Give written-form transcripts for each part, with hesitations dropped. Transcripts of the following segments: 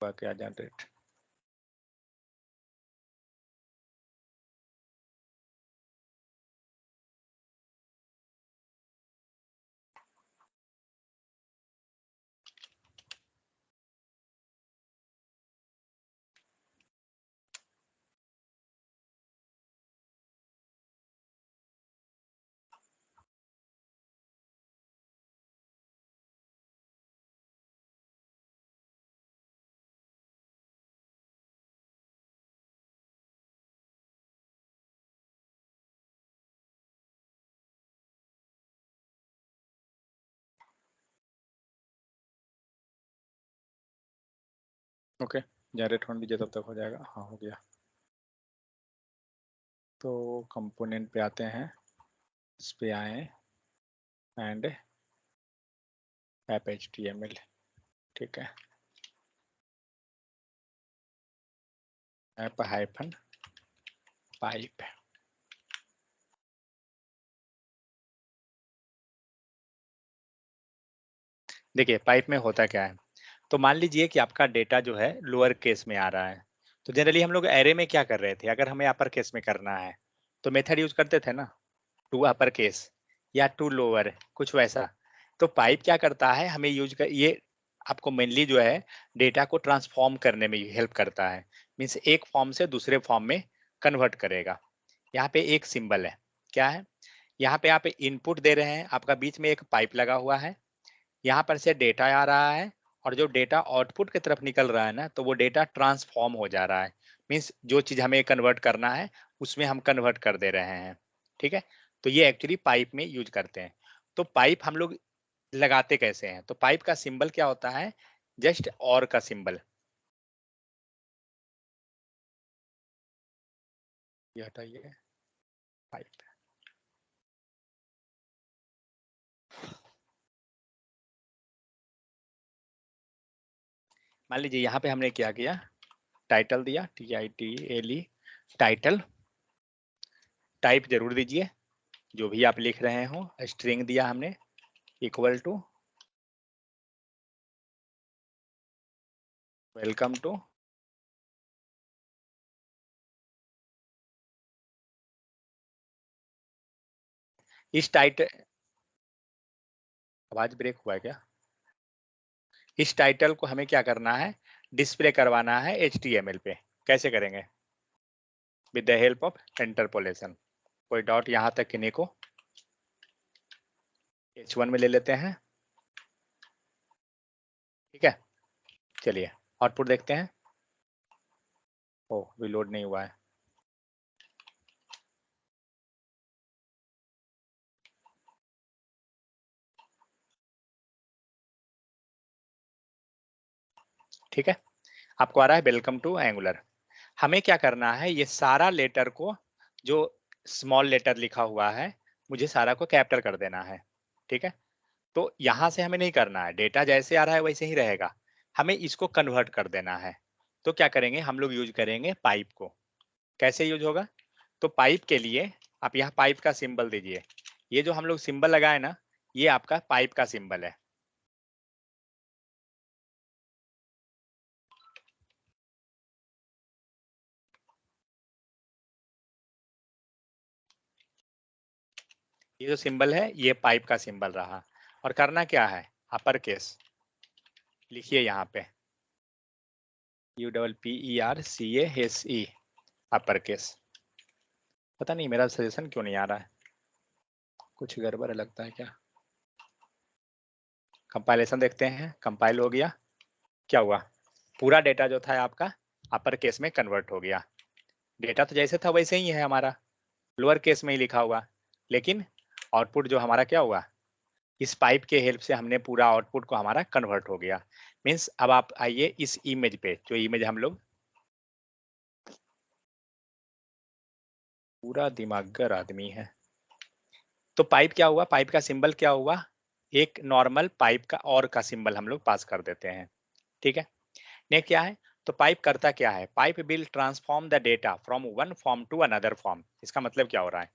क्या generate. Okay, generate होने दीजिए, तब तक हो जाएगा। हाँ, हो गया। तो कंपोनेंट पे आते हैं, इस पे आए एंड ऐप HTML, ठीक है। App hyphen pipe. देखिए पाइप में होता क्या है, तो मान लीजिए कि आपका डेटा जो है लोअर केस में आ रहा है, तो जनरली हम लोग एरे में क्या कर रहे थे, अगर हमें अपर केस में करना है तो मेथड यूज करते थे ना, टू अपर केस या टू लोअर, कुछ वैसा। तो पाइप क्या करता है, हमें यूज कर, ये आपको मेनली जो है डेटा को ट्रांसफॉर्म करने में हेल्प करता है। मीन्स एक फॉर्म से दूसरे फॉर्म में कन्वर्ट करेगा। यहाँ पे एक सिंबल है, क्या है, यहाँ पे आप इनपुट दे रहे हैं, आपका बीच में एक पाइप लगा हुआ है, यहाँ पर से डेटा आ रहा है, और जो डेटा आउटपुट की तरफ निकल रहा है ना, तो वो डेटा ट्रांसफॉर्म हो जा रहा है। मीन्स जो चीज हमें कन्वर्ट करना है उसमें हम कन्वर्ट कर दे रहे हैं, ठीक है। तो ये एक्चुअली पाइप में यूज करते हैं। तो पाइप हम लोग लगाते कैसे हैं, तो पाइप का सिंबल क्या होता है, जस्ट और का सिंबल, ये हटाइए, पाइप। मान लीजिए यहाँ पे हमने क्या किया, टाइटल दिया, TITLE, टाइटल। टाइप जरूर दीजिए, जो भी आप लिख रहे हो। स्ट्रिंग दिया हमने, इक्वल टू वेलकम टू। इस टाइटल, आवाज ब्रेक हुआ है क्या, इस टाइटल को हमें क्या करना है, डिस्प्ले करवाना है HTML पे। कैसे करेंगे, with the help of interpolation. कोई डॉट यहाँ तक किन्हीं को H1 में ले लेते हैं, ठीक है। चलिए आउटपुट देखते हैं। ओ, रिलोड नहीं हुआ है। ठीक है, आपको आ रहा है वेलकम टू एंगुलर। हमें क्या करना है, ये सारा लेटर को, जो स्मॉल लेटर लिखा हुआ है, मुझे सारा को कैपिटल कर देना है, ठीक है। तो यहां से हमें नहीं करना है, डेटा जैसे आ रहा है वैसे ही रहेगा, हमें इसको कन्वर्ट कर देना है। तो क्या करेंगे, हम लोग यूज करेंगे पाइप को। कैसे यूज होगा, तो पाइप के लिए आप यहाँ पाइप का सिंबल दीजिए। ये जो हम लोग सिंबल लगाए ना, ये आपका पाइप का सिंबल है। ये जो सिंबल है ये पाइप का सिंबल रहा। और करना क्या है, अपर केस लिखिए यहाँ पे, UPPERCASE, अपर केस। पता नहीं मेरा सजेशन क्यों नहीं आ रहा है, कुछ गड़बड़ लगता है क्या। कंपाइलेशन देखते हैं, कंपाइल हो गया। क्या हुआ, पूरा डेटा जो था आपका अपर केस में कन्वर्ट हो गया। डेटा तो जैसे था वैसे ही है हमारा, लोअर केस में ही लिखा हुआ, लेकिन आउटपुट जो हमारा क्या हुआ, इस पाइप के हेल्प से हमने पूरा आउटपुट को हमारा कन्वर्ट हो गया। मीन्स अब आप आइए इस इमेज पे, जो इमेज हम लोग, पूरा दिमागर आदमी है। तो पाइप क्या हुआ, पाइप का सिंबल क्या हुआ, एक नॉर्मल पाइप का और का सिंबल हम लोग पास कर देते हैं, ठीक है। नेक्स्ट क्या है, तो पाइप करता क्या है, pipe will transform the data from one form to another form. इसका मतलब क्या हो रहा है,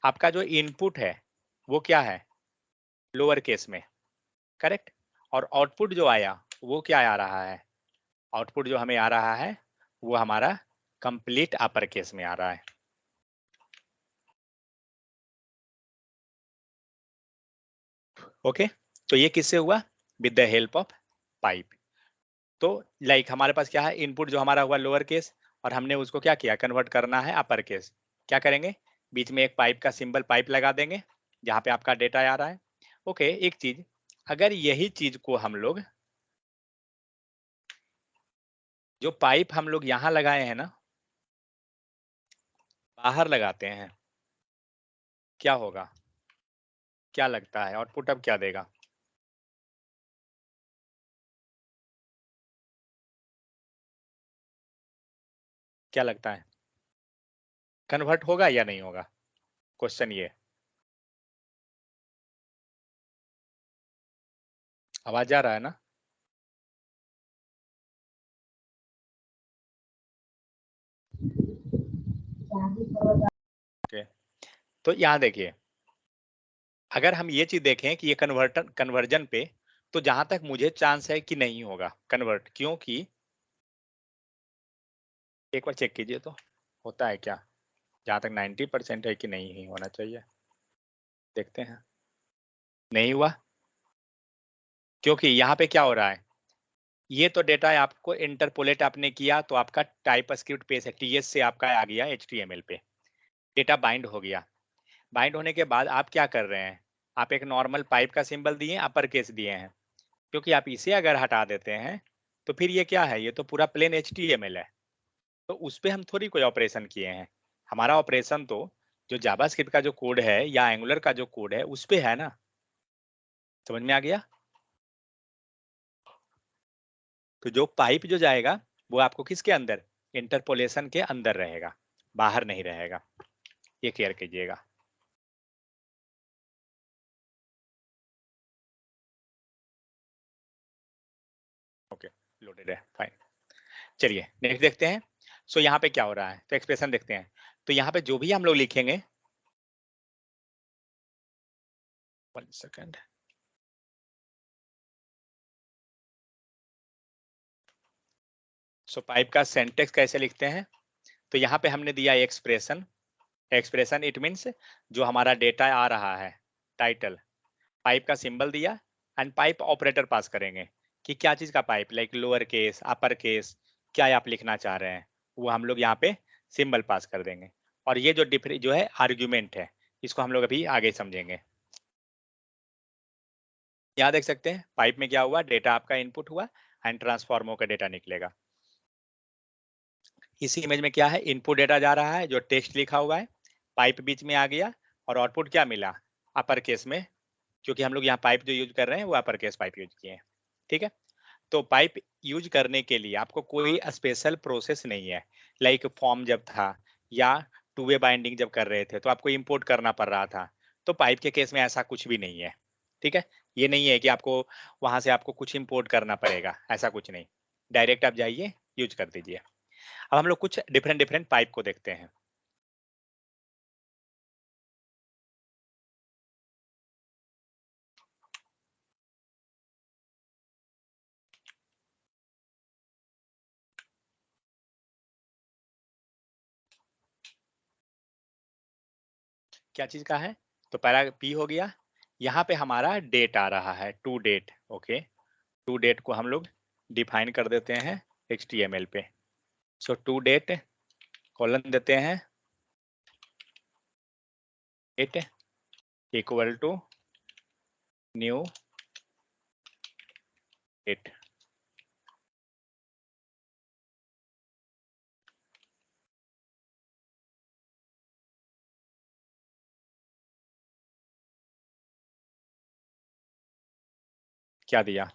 आपका जो इनपुट है वो क्या है, लोअर केस में, करेक्ट। और आउटपुट जो आया वो क्या आ रहा है, आउटपुट जो हमें आ रहा है वो हमारा कंप्लीट अपर केस में आ रहा है। ओके, तो ये किससे हुआ? With the help of pipe. तो लाइक हमारे पास क्या है, इनपुट जो हमारा हुआ लोअर केस, और हमने उसको क्या किया, कन्वर्ट करना है अपर केस। क्या करेंगे, बीच में एक पाइप का सिंबल पाइप लगा देंगे जहाँ पे आपका डेटा आ रहा है। ओके, एक चीज, अगर यही चीज को हम लोग, जो पाइप हम लोग यहाँ लगाए हैं ना, बाहर लगाते हैं, क्या होगा? क्या लगता है आउटपुट अब क्या देगा? क्या लगता है, कन्वर्ट होगा या नहीं होगा? क्वेश्चन ये। आवाज आ रहा है ना? ओके, तो यहाँ देखिए, अगर हम ये चीज देखें कि ये कन्वर्जन पे, तो जहां तक मुझे चांस है कि नहीं होगा कन्वर्ट, क्योंकि एक बार चेक कीजिए तो होता है क्या। जहां तक 90% है कि नहीं ही होना चाहिए, देखते हैं। नहीं हुआ, क्योंकि यहाँ पे क्या हो रहा है, ये तो डेटा है, आपको इंटरपोलेट आपने किया तो आपका टाइप स्क्रिप्ट पेज है, टीएस से आपका आ गया एचटीएमएल पे, डेटा बाइंड हो गया। बाइंड होने के बाद आप क्या कर रहे हैं, आप एक नॉर्मल पाइप का सिंबल दिए, अपर केस दिए हैं, क्योंकि आप इसे अगर हटा देते हैं तो फिर ये क्या है, ये तो पूरा प्लेन एचटीएमएल है। तो उस पे हम थोड़ी कोई ऑपरेशन किए हैं, हमारा ऑपरेशन तो जो जावास्क्रिप्ट का जो कोड है या एंगुलर का जो कोड है उस पे है ना। समझ में आ गया? तो जो पाइप जो जाएगा वो आपको किसके अंदर, इंटरपोलेशन के अंदर रहेगा, बाहर नहीं रहेगा, ये क्लियर कीजिएगा। ओके, लोडेड है, फाइन। चलिए नेक्स्ट देखते हैं। सो यहाँ पे क्या हो रहा है, तो एक्सप्रेशन देखते हैं। तो यहाँ पे जो भी हम लोग लिखेंगे, 1 सेकेंड, सो पाइप का सेंटेक्स कैसे लिखते हैं, तो यहाँ पे हमने दिया एक्सप्रेशन। एक्सप्रेशन इट मीन्स जो हमारा डेटा आ रहा है, टाइटल, पाइप का सिंबल दिया, एंड पाइप ऑपरेटर पास करेंगे कि क्या चीज का pipe, like lower case, upper case, क्या आप लिखना चाह रहे हैं, वो हम लोग यहाँ पे सिंबल पास कर देंगे। और ये जो डिफरेंट जो है आर्ग्यूमेंट है, इसको हम लोग अभी आगे समझेंगे। यहाँ देख सकते हैं पाइप में क्या हुआ, डेटा आपका इनपुट हुआ एंड ट्रांसफॉर्म होकर डेटा निकलेगा। इसी इमेज में क्या है, इनपुट डेटा जा रहा है जो टेक्स्ट लिखा हुआ है, पाइप बीच में आ गया, और आउटपुट क्या मिला, अपर केस में, क्योंकि हम लोग यहाँ पाइप जो यूज कर रहे हैं वो अपर केस पाइप यूज किए हैं। ठीक है, तो पाइप यूज करने के लिए आपको कोई स्पेशल प्रोसेस नहीं है, लाइक फॉर्म जब था या टू वे बाइंडिंग जब कर रहे थे तो आपको इंपोर्ट करना पड़ रहा था। तो पाइप के केस में ऐसा कुछ भी नहीं है। ठीक है, ये नहीं है कि आपको वहां से आपको कुछ इंपोर्ट करना पड़ेगा, ऐसा कुछ नहीं, डायरेक्ट आप जाइए यूज कर दीजिए। अब हम लोग कुछ डिफरेंट डिफरेंट पाइप को देखते हैं। क्या चीज का है, तो पहला पी हो गया, यहाँ पे हमारा डेट आ रहा है, to date. Okay, to date को हम लोग डिफाइन कर देते हैं HTML पे। सो टू डेट कॉलन देते हैं, date equal to new date. क्या दिया,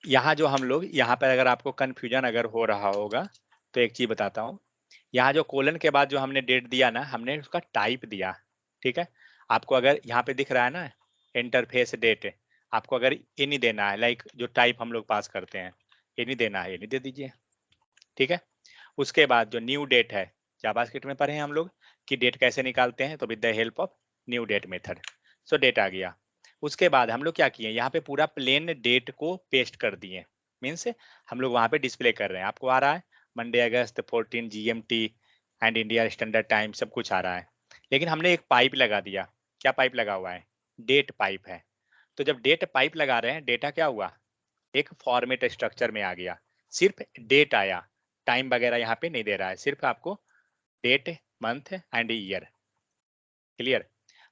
यहाँ जो हम लोग, यहाँ पर अगर आपको कंफ्यूजन अगर हो रहा होगा तो एक चीज बताता हूँ, यहाँ जो कोलन के बाद जो हमने डेट दिया ना, हमने उसका टाइप दिया। ठीक है, आपको अगर यहाँ पे दिख रहा है ना इंटरफेस डेट, आपको अगर ये नहीं देना है, लाइक जो टाइप हम लोग पास करते हैं, ये नहीं देना है, ये नहीं दे दीजिए। ठीक है, उसके बाद जो न्यू डेट है, जावास्क्रिप्ट में पढ़े हैं हम लोग कि डेट कैसे निकालते हैं, तो with the help of new date method. So date आ गया। उसके बाद हम लोग क्या किए, यहाँ पे पूरा प्लेन डेट को पेस्ट कर दिए। मीन्स हम लोग वहाँ पे डिस्प्ले कर रहे हैं, आपको आ रहा है Monday August 14 GMT and India standard time सब कुछ आ रहा है। लेकिन हमने एक पाइप लगा दिया, क्या पाइप लगा हुआ है? डेट पाइप है। तो जब डेट पाइप लगा रहे हैं, डेटा क्या हुआ? एक फॉर्मेट स्ट्रक्चर में आ गया, सिर्फ डेट आया, टाइम वगैरह यहाँ पे नहीं दे रहा है, सिर्फ आपको date, month and year. Clear?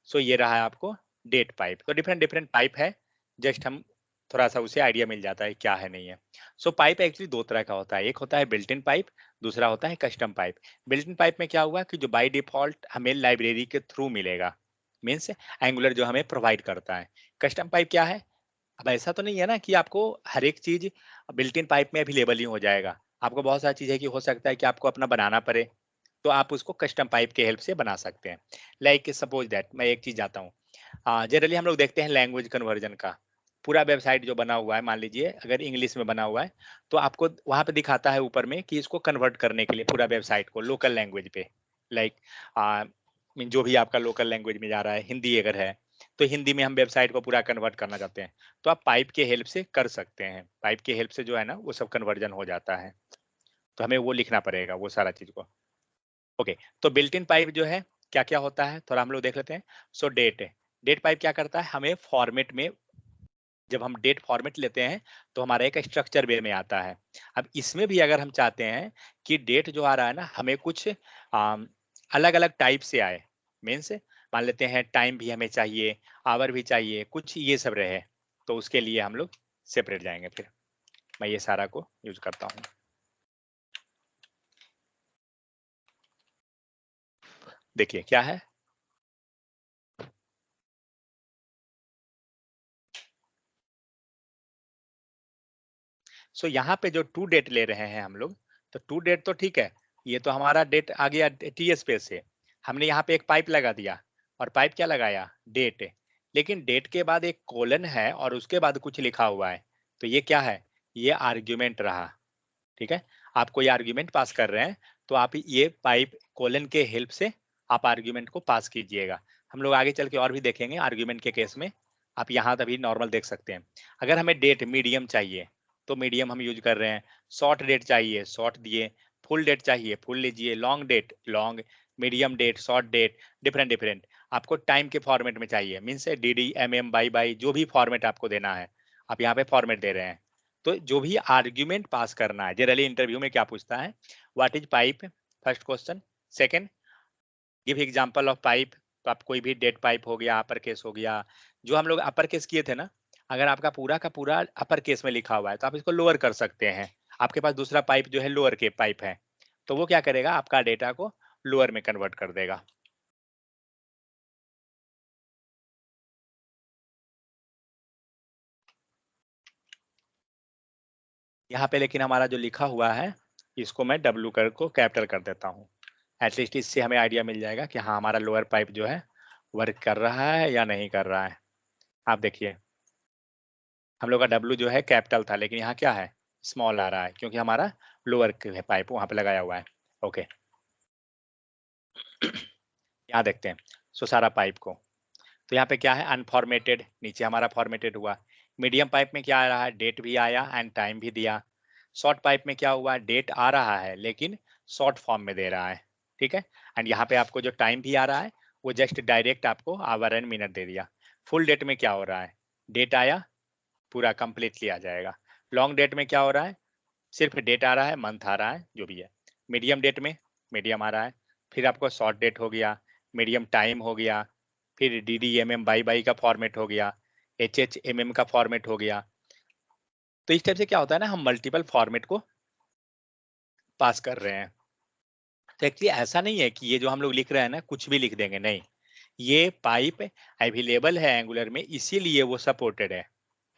So ये रहा है आपको डेट पाइप। तो डिफरेंट डिफरेंट पाइप है, जस्ट हम थोड़ा सा उसे आइडिया मिल जाता है क्या है नहीं है। सो पाइप एक्चुअली दो तरह का होता है, एक होता है बिल्ट इन पाइप, दूसरा होता है custom pipe. Built in pipe में क्या हुआ कि जो बाय डिफॉल्ट हमें लाइब्रेरी के थ्रू मिलेगा, मीन्स एंगुलर जो हमें प्रोवाइड करता है। कस्टम पाइप क्या है? अब ऐसा तो नहीं है ना कि आपको हर एक चीज बिल्ट इन पाइप में अवेलेबल ही हो जाएगा। आपको बहुत सारी चीज है कि हो सकता है कि आपको अपना बनाना पड़े, तो आप उसको कस्टम पाइप के हेल्प से बना सकते हैं। लाइक सपोज दैट मैं एक चीज जाता हूँ, जनरली हम लोग देखते हैं लैंग्वेज कन्वर्जन का पूरा वेबसाइट जो बना हुआ है, मान लीजिए अगर इंग्लिश में बना हुआ है, तो आपको वहां पे दिखाता है ऊपर में कि इसको कन्वर्ट करने के लिए पूरा वेबसाइट को लोकल लैंग्वेज पे, लाइक जो भी आपका लोकल लैंग्वेज में जा रहा है, हिंदी अगर है तो हिंदी में हम वेबसाइट को पूरा कन्वर्ट करना चाहते हैं, तो आप पाइप के हेल्प से कर सकते हैं। पाइप के हेल्प से जो है ना वो सब कन्वर्जन हो जाता है, तो हमें वो लिखना पड़ेगा वो सारा चीज को। ओके, तो बिल्ट इन पाइप जो है क्या क्या होता है थोड़ा हम लोग देख लेते हैं। सो डेट है, डेट पाइप क्या करता है, हमें फॉर्मेट में, जब हम डेट फॉर्मेट लेते हैं तो हमारा एक स्ट्रक्चर वे में आता है। अब इसमें भी अगर हम चाहते हैं कि डेट जो आ रहा है ना हमें कुछ अलग अलग टाइप से आए, मीन्स मान लेते हैं टाइम भी हमें चाहिए, आवर भी चाहिए, कुछ ये सब रहे, तो उसके लिए हम लोग सेपरेट जाएंगे। फिर मैं ये सारा को यूज करता हूँ। देखिए क्या है, सो यहाँ पे जो टू डेट ले रहे हैं हम लोग, तो टू डेट तो ठीक है, ये तो हमारा डेट आ गया टी स्पेस से, हमने यहाँ पे एक पाइप लगा दिया, और पाइप क्या लगाया, डेट। लेकिन डेट के बाद एक कोलन है और उसके बाद कुछ लिखा हुआ है, तो ये क्या है, ये आर्ग्यूमेंट रहा। ठीक है, आप कोई आर्ग्यूमेंट पास कर रहे हैं, तो आप ये पाइप कोलन के हेल्प से आप आर्ग्यूमेंट को पास कीजिएगा। हम लोग आगे चल के और भी देखेंगे आर्ग्यूमेंट के केस में, आप यहाँ तभी नॉर्मल देख सकते हैं। अगर हमें डेट मीडियम चाहिए तो मीडियम हम यूज कर रहे हैं, शॉर्ट डेट चाहिए शॉर्ट दिए, फुल डेट चाहिए फुल लीजिए, long date long, medium date short date, different different. आपको टाइम के फॉर्मेट में चाहिए, मीन्स DD MM बाई जो भी फॉर्मेट आपको देना है, आप यहाँ पे फॉर्मेट दे रहे हैं। तो जो भी आर्ग्यूमेंट पास करना है, जनरली इंटरव्यू में क्या पूछता है, what is pipe, first question. Second, give example of pipe, तो आप कोई भी डेट पाइप हो गया, अपर केस हो गया, जो हम लोग अपर केस किए थे ना, अगर आपका पूरा का पूरा अपर केस में लिखा हुआ है तो आप इसको लोअर कर सकते हैं। आपके पास दूसरा पाइप जो है लोअर के पाइप है, तो वो क्या करेगा, आपका डेटा को लोअर में कन्वर्ट कर देगा। यहाँ पे लेकिन हमारा जो लिखा हुआ है, इसको मैं W कर को कैपिटल कर देता हूँ, एटलीस्ट इससे हमें आइडिया मिल जाएगा कि हाँ हमारा लोअर पाइप जो है वर्क कर रहा है या नहीं कर रहा है। आप देखिए हम लोग का W जो है कैपिटल था, लेकिन यहाँ क्या है, स्मॉल आ रहा है, क्योंकि हमारा लोअर पाइप वहाँ पे लगाया हुआ है। ओके, यहाँ देखते हैं, सो सारा पाइप को, तो यहाँ पे क्या है, अनफॉर्मेटेड, नीचे हमारा फॉर्मेटेड हुआ। मीडियम पाइप में क्या आ रहा है, डेट भी आया एंड टाइम भी दिया। शॉर्ट पाइप में क्या हुआ, डेट आ रहा है लेकिन शॉर्ट फॉर्म में दे रहा है। ठीक है, एंड यहाँ पे आपको जो टाइम भी आ रहा है वो जस्ट डायरेक्ट आपको आवर एंड मिनट दे दिया। फुल डेट में क्या हो रहा है, डेट आया पूरा कंप्लीटली आ जाएगा। लॉन्ग डेट में क्या हो रहा है, सिर्फ डेट आ रहा है, मंथ आ रहा है, जो भी है। मीडियम डेट में मीडियम आ रहा है, फिर आपको शॉर्ट डेट हो गया, मीडियम टाइम हो गया, फिर DD MM बाई का फॉर्मेट हो गया, HH MM का फॉर्मेट हो गया। तो इस टाइप से क्या होता है ना, हम मल्टीपल फॉर्मेट को पास कर रहे हैं। तो एक्चुअली ऐसा नहीं है कि ये जो हम लोग लिख रहे हैं ना कुछ भी लिख देंगे, नहीं, ये पाइप अवेलेबल है एंगुलर में इसीलिए वो सपोर्टेड है।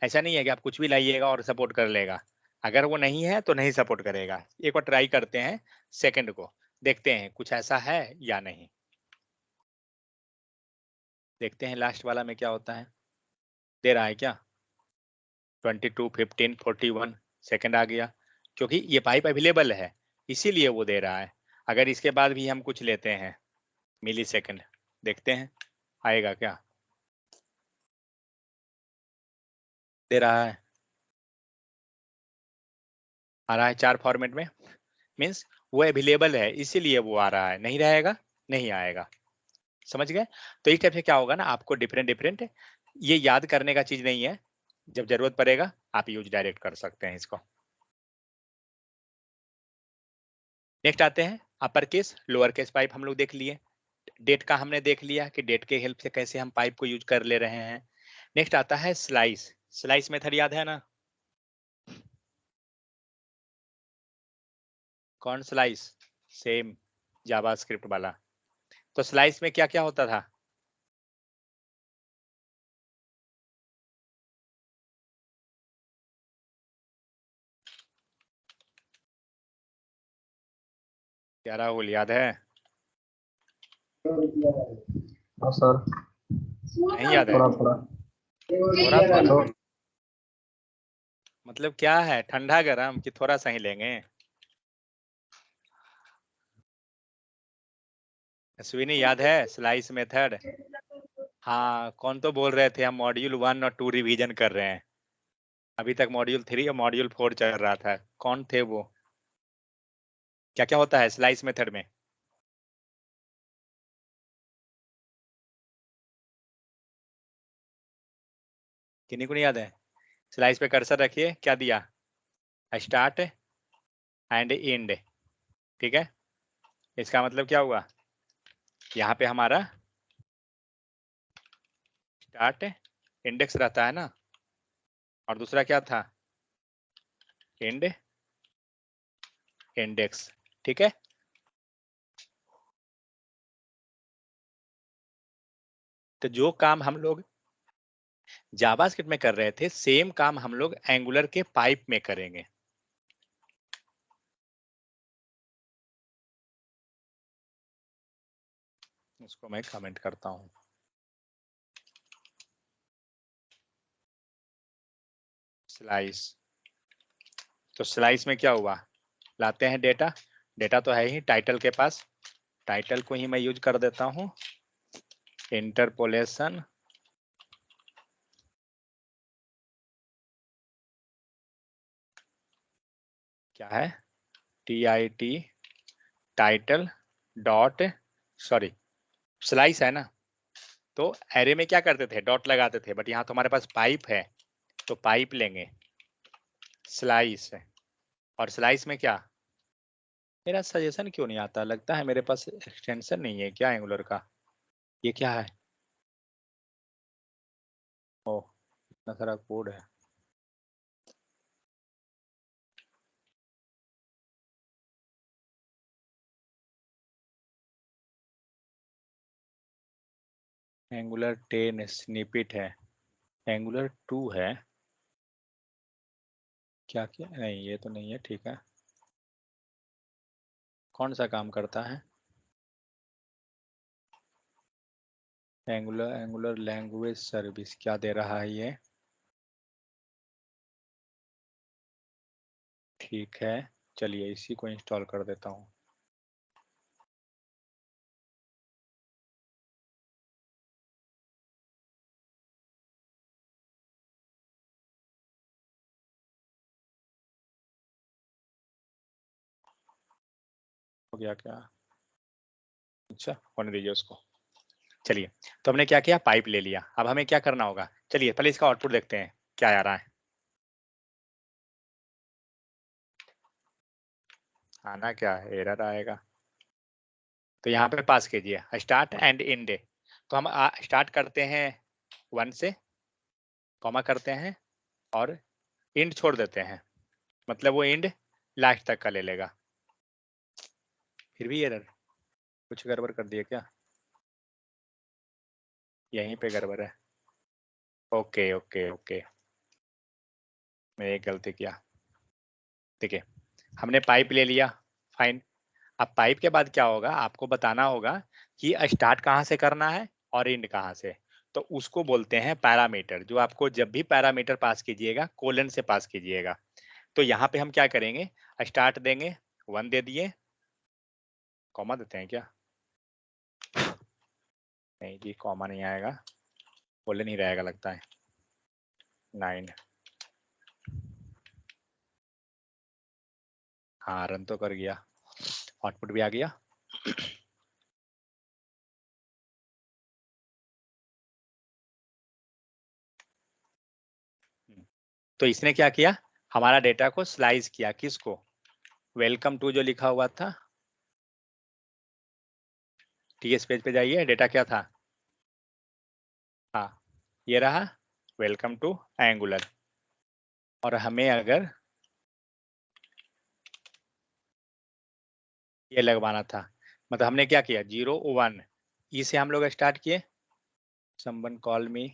ऐसा नहीं है कि आप कुछ भी लाइएगा और सपोर्ट कर लेगा, अगर वो नहीं है तो नहीं सपोर्ट करेगा। एक बार ट्राई करते हैं सेकंड को, देखते हैं कुछ ऐसा है या नहीं। देखते हैं लास्ट वाला में क्या होता है, दे रहा है क्या, 22 15 41 सेकंड आ गया, क्योंकि ये पाइप अवेलेबल है इसीलिए वो दे रहा है। अगर इसके बाद भी हम कुछ लेते हैं मिली सेकंड, देखते हैं आएगा क्या, दे रहा है। आ रहा है 4 फॉर्मेट में, मीन्स वो अवेलेबल है इसीलिए वो आ रहा है, नहीं रहेगा नहीं आएगा। समझ गए? तो इस टाइप से क्या होगा ना, आपको डिफरेंट डिफरेंट, ये याद करने का चीज नहीं है, जब जरूरत पड़ेगा आप यूज डायरेक्ट कर सकते हैं इसको। नेक्स्ट आते हैं upper case lower case pipe, हम लोग देख लिए। डेट का हमने देख लिया कि डेट के हेल्प से कैसे हम पाइप को यूज कर ले रहे हैं। नेक्स्ट आता है स्लाइस। स्लाइस मेथड याद है ना? कौन स्लाइस? सेम जावास्क्रिप्ट वाला। तो स्लाइस में क्या क्या होता था? क्या राहुल याद है? हाँ सर, नहीं याद है? थोड़ा थोड़ा। थोड़ा थोड़ा तो मतलब क्या है, ठंडा गरम कि थोड़ा सा ही लेंगे? अश्विनी याद है स्लाइस मेथड? हाँ, कौन तो बोल रहे थे हम मॉड्यूल 1 और 2 रिवीजन कर रहे हैं, अभी तक मॉड्यूल 3 और मॉड्यूल 4 चल रहा था, कौन थे वो? क्या क्या होता है स्लाइस मेथड में? किन्हीं को नहीं याद है? स्लाइस पे कर्सर रखिए, क्या दिया? स्टार्ट एंड एंड, ठीक है। इसका मतलब क्या हुआ, यहाँ पे हमारा स्टार्ट इंडेक्स रहता है ना, और दूसरा क्या था, एंड इंडेक्स, ठीक है। तो जो काम हम लोग जावास्क्रिप्ट में कर रहे थे, सेम काम हम लोग एंगुलर के पाइप में करेंगे। उसको मैं कमेंट करता हूं। स्लाइस, तो स्लाइस में क्या हुआ, लाते हैं डेटा, डेटा तो है ही टाइटल के पास, टाइटल को ही मैं यूज कर देता हूं, इंटरपोलेशन, क्या है, TIT title dot, sorry slice है ना, तो एरे में क्या करते थे, डॉट लगाते थे, बट यहाँ तो हमारे पास पाइप है, तो पाइप लेंगे, स्लाइस है, और स्लाइस में क्या, मेरा सजेशन क्यों नहीं आता, लगता है मेरे पास एक्सटेंशन नहीं है क्या एंगुलर का, ये क्या है, ओ इतना सारा कोड है। एंगुलर 10 स्निपेट है, एंगुलर 2 है, क्या क्या नहीं, ये तो नहीं है, ठीक है। कौन सा काम करता है, एंगुलर, एंगुलर लैंग्वेज सर्विस क्या दे रहा है ये, ठीक है, चलिए इसी को इंस्टॉल कर देता हूँ। हो गया क्या, अच्छा होने दीजिए उसको। चलिए, तो हमने क्या किया, पाइप ले लिया, अब हमें क्या करना होगा, चलिए पहले इसका आउटपुट देखते हैं क्या आ रहा है। आना क्या है, एरर आएगा, तो यहाँ पे पास कीजिए स्टार्ट एंड एंड, तो हम स्टार्ट करते हैं 1 से, कॉमा करते हैं और एंड छोड़ देते हैं, मतलब वो एंड लास्ट तक का ले लेगा। फिर भी एरर, कुछ गड़बड़ कर दिया क्या, यहीं पे गड़बड़ है, ओके ओके ओके, मैंने एक गलती किया। देखिए हमने पाइप ले लिया, फाइन। अब पाइप के बाद क्या होगा, आपको बताना होगा कि स्टार्ट कहाँ से करना है और एंड कहाँ से, तो उसको बोलते हैं पैरामीटर, जो आपको जब भी पैरामीटर पास कीजिएगा कोलन से पास कीजिएगा। तो यहाँ पे हम क्या करेंगे, स्टार्ट देंगे 1 दे दिए, कॉमा देते हैं क्या, नहीं जी कॉमा नहीं आएगा, कोलन ही रहेगा लगता है, 9, हाँ रन तो कर गया, आउटपुट भी आ गया। तो इसने क्या किया, हमारा डेटा को स्लाइस किया, किसको, वेलकम टू जो लिखा हुआ था, टीएस पेज पे जाइए, डेटा क्या था, हाँ ये रहा वेलकम टू एंगुलर। और हमें अगर ये लगवाना था, मतलब हमने क्या किया 0 1 ई से हम लोग स्टार्ट किए, समवन कॉल मी,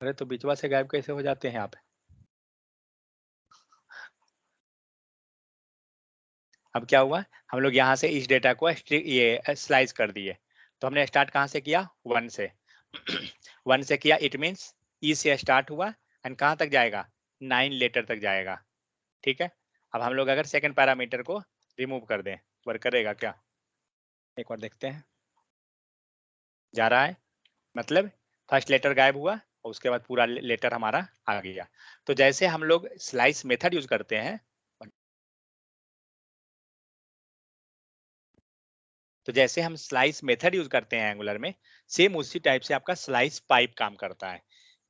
अरे तो बिचवा से गायब कैसे हो जाते हैं आप। अब क्या हुआ, हम लोग यहाँ से इस डेटा को ये स्लाइस कर दिए। तो हमने स्टार्ट कहाँ से किया, 1 से 1 से किया, इट मीन्स ई से स्टार्ट हुआ एंड कहाँ तक जाएगा, 9 लेटर तक जाएगा। ठीक है, अब हम लोग अगर सेकंड पैरामीटर को रिमूव कर दें, वर्क करेगा क्या, एक बार देखते हैं, जा रहा है, मतलब फर्स्ट लेटर गायब हुआ और उसके बाद पूरा लेटर हमारा आ गया। तो जैसे हम लोग स्लाइस मेथड यूज करते हैं, तो जैसे हम स्लाइस मेथड यूज करते हैं एंगुलर में, सेम उसी टाइप से आपका स्लाइस पाइप काम करता है।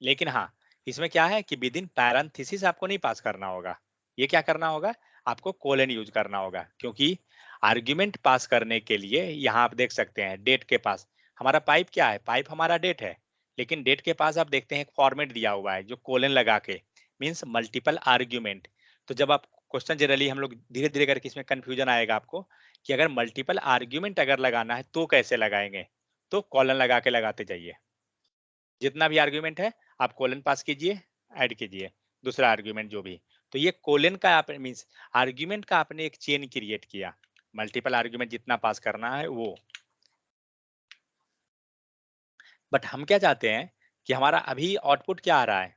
लेकिन हाँ, इसमें क्या है कि विद इन पैरेंथेसिस आपको नहीं पास करना होगा, ये क्या करना होगा, आपको कोलन यूज करना होगा, क्योंकि आर्ग्यूमेंट पास करने के लिए यहाँ आप देख सकते हैं डेट के पास, हमारा पाइप क्या है, पाइप हमारा डेट है, लेकिन डेट के पास आप देखते हैं एक फॉर्मेट दिया हुआ है जो कोलन लगा के, मीन्स मल्टीपल आर्ग्यूमेंट। तो जब आप क्वेश्चन जनरली हम लोग धीरे धीरे करके इसमें कंफ्यूजन आएगा आपको कि अगर मल्टीपल आर्ग्यूमेंट अगर लगाना है तो कैसे लगाएंगे, तो कॉलन लगा के लगाते जाइए, जितना भी आर्ग्यूमेंट है आप कोलन पास कीजिए, ऐड कीजिए दूसरा आर्ग्यूमेंट जो भी। तो ये कोलन का आप मीन्स आर्ग्यूमेंट का आपने एक चेन क्रिएट किया, मल्टीपल आर्ग्यूमेंट जितना पास करना है वो। बट हम क्या चाहते हैं कि हमारा अभी आउटपुट क्या आ रहा है,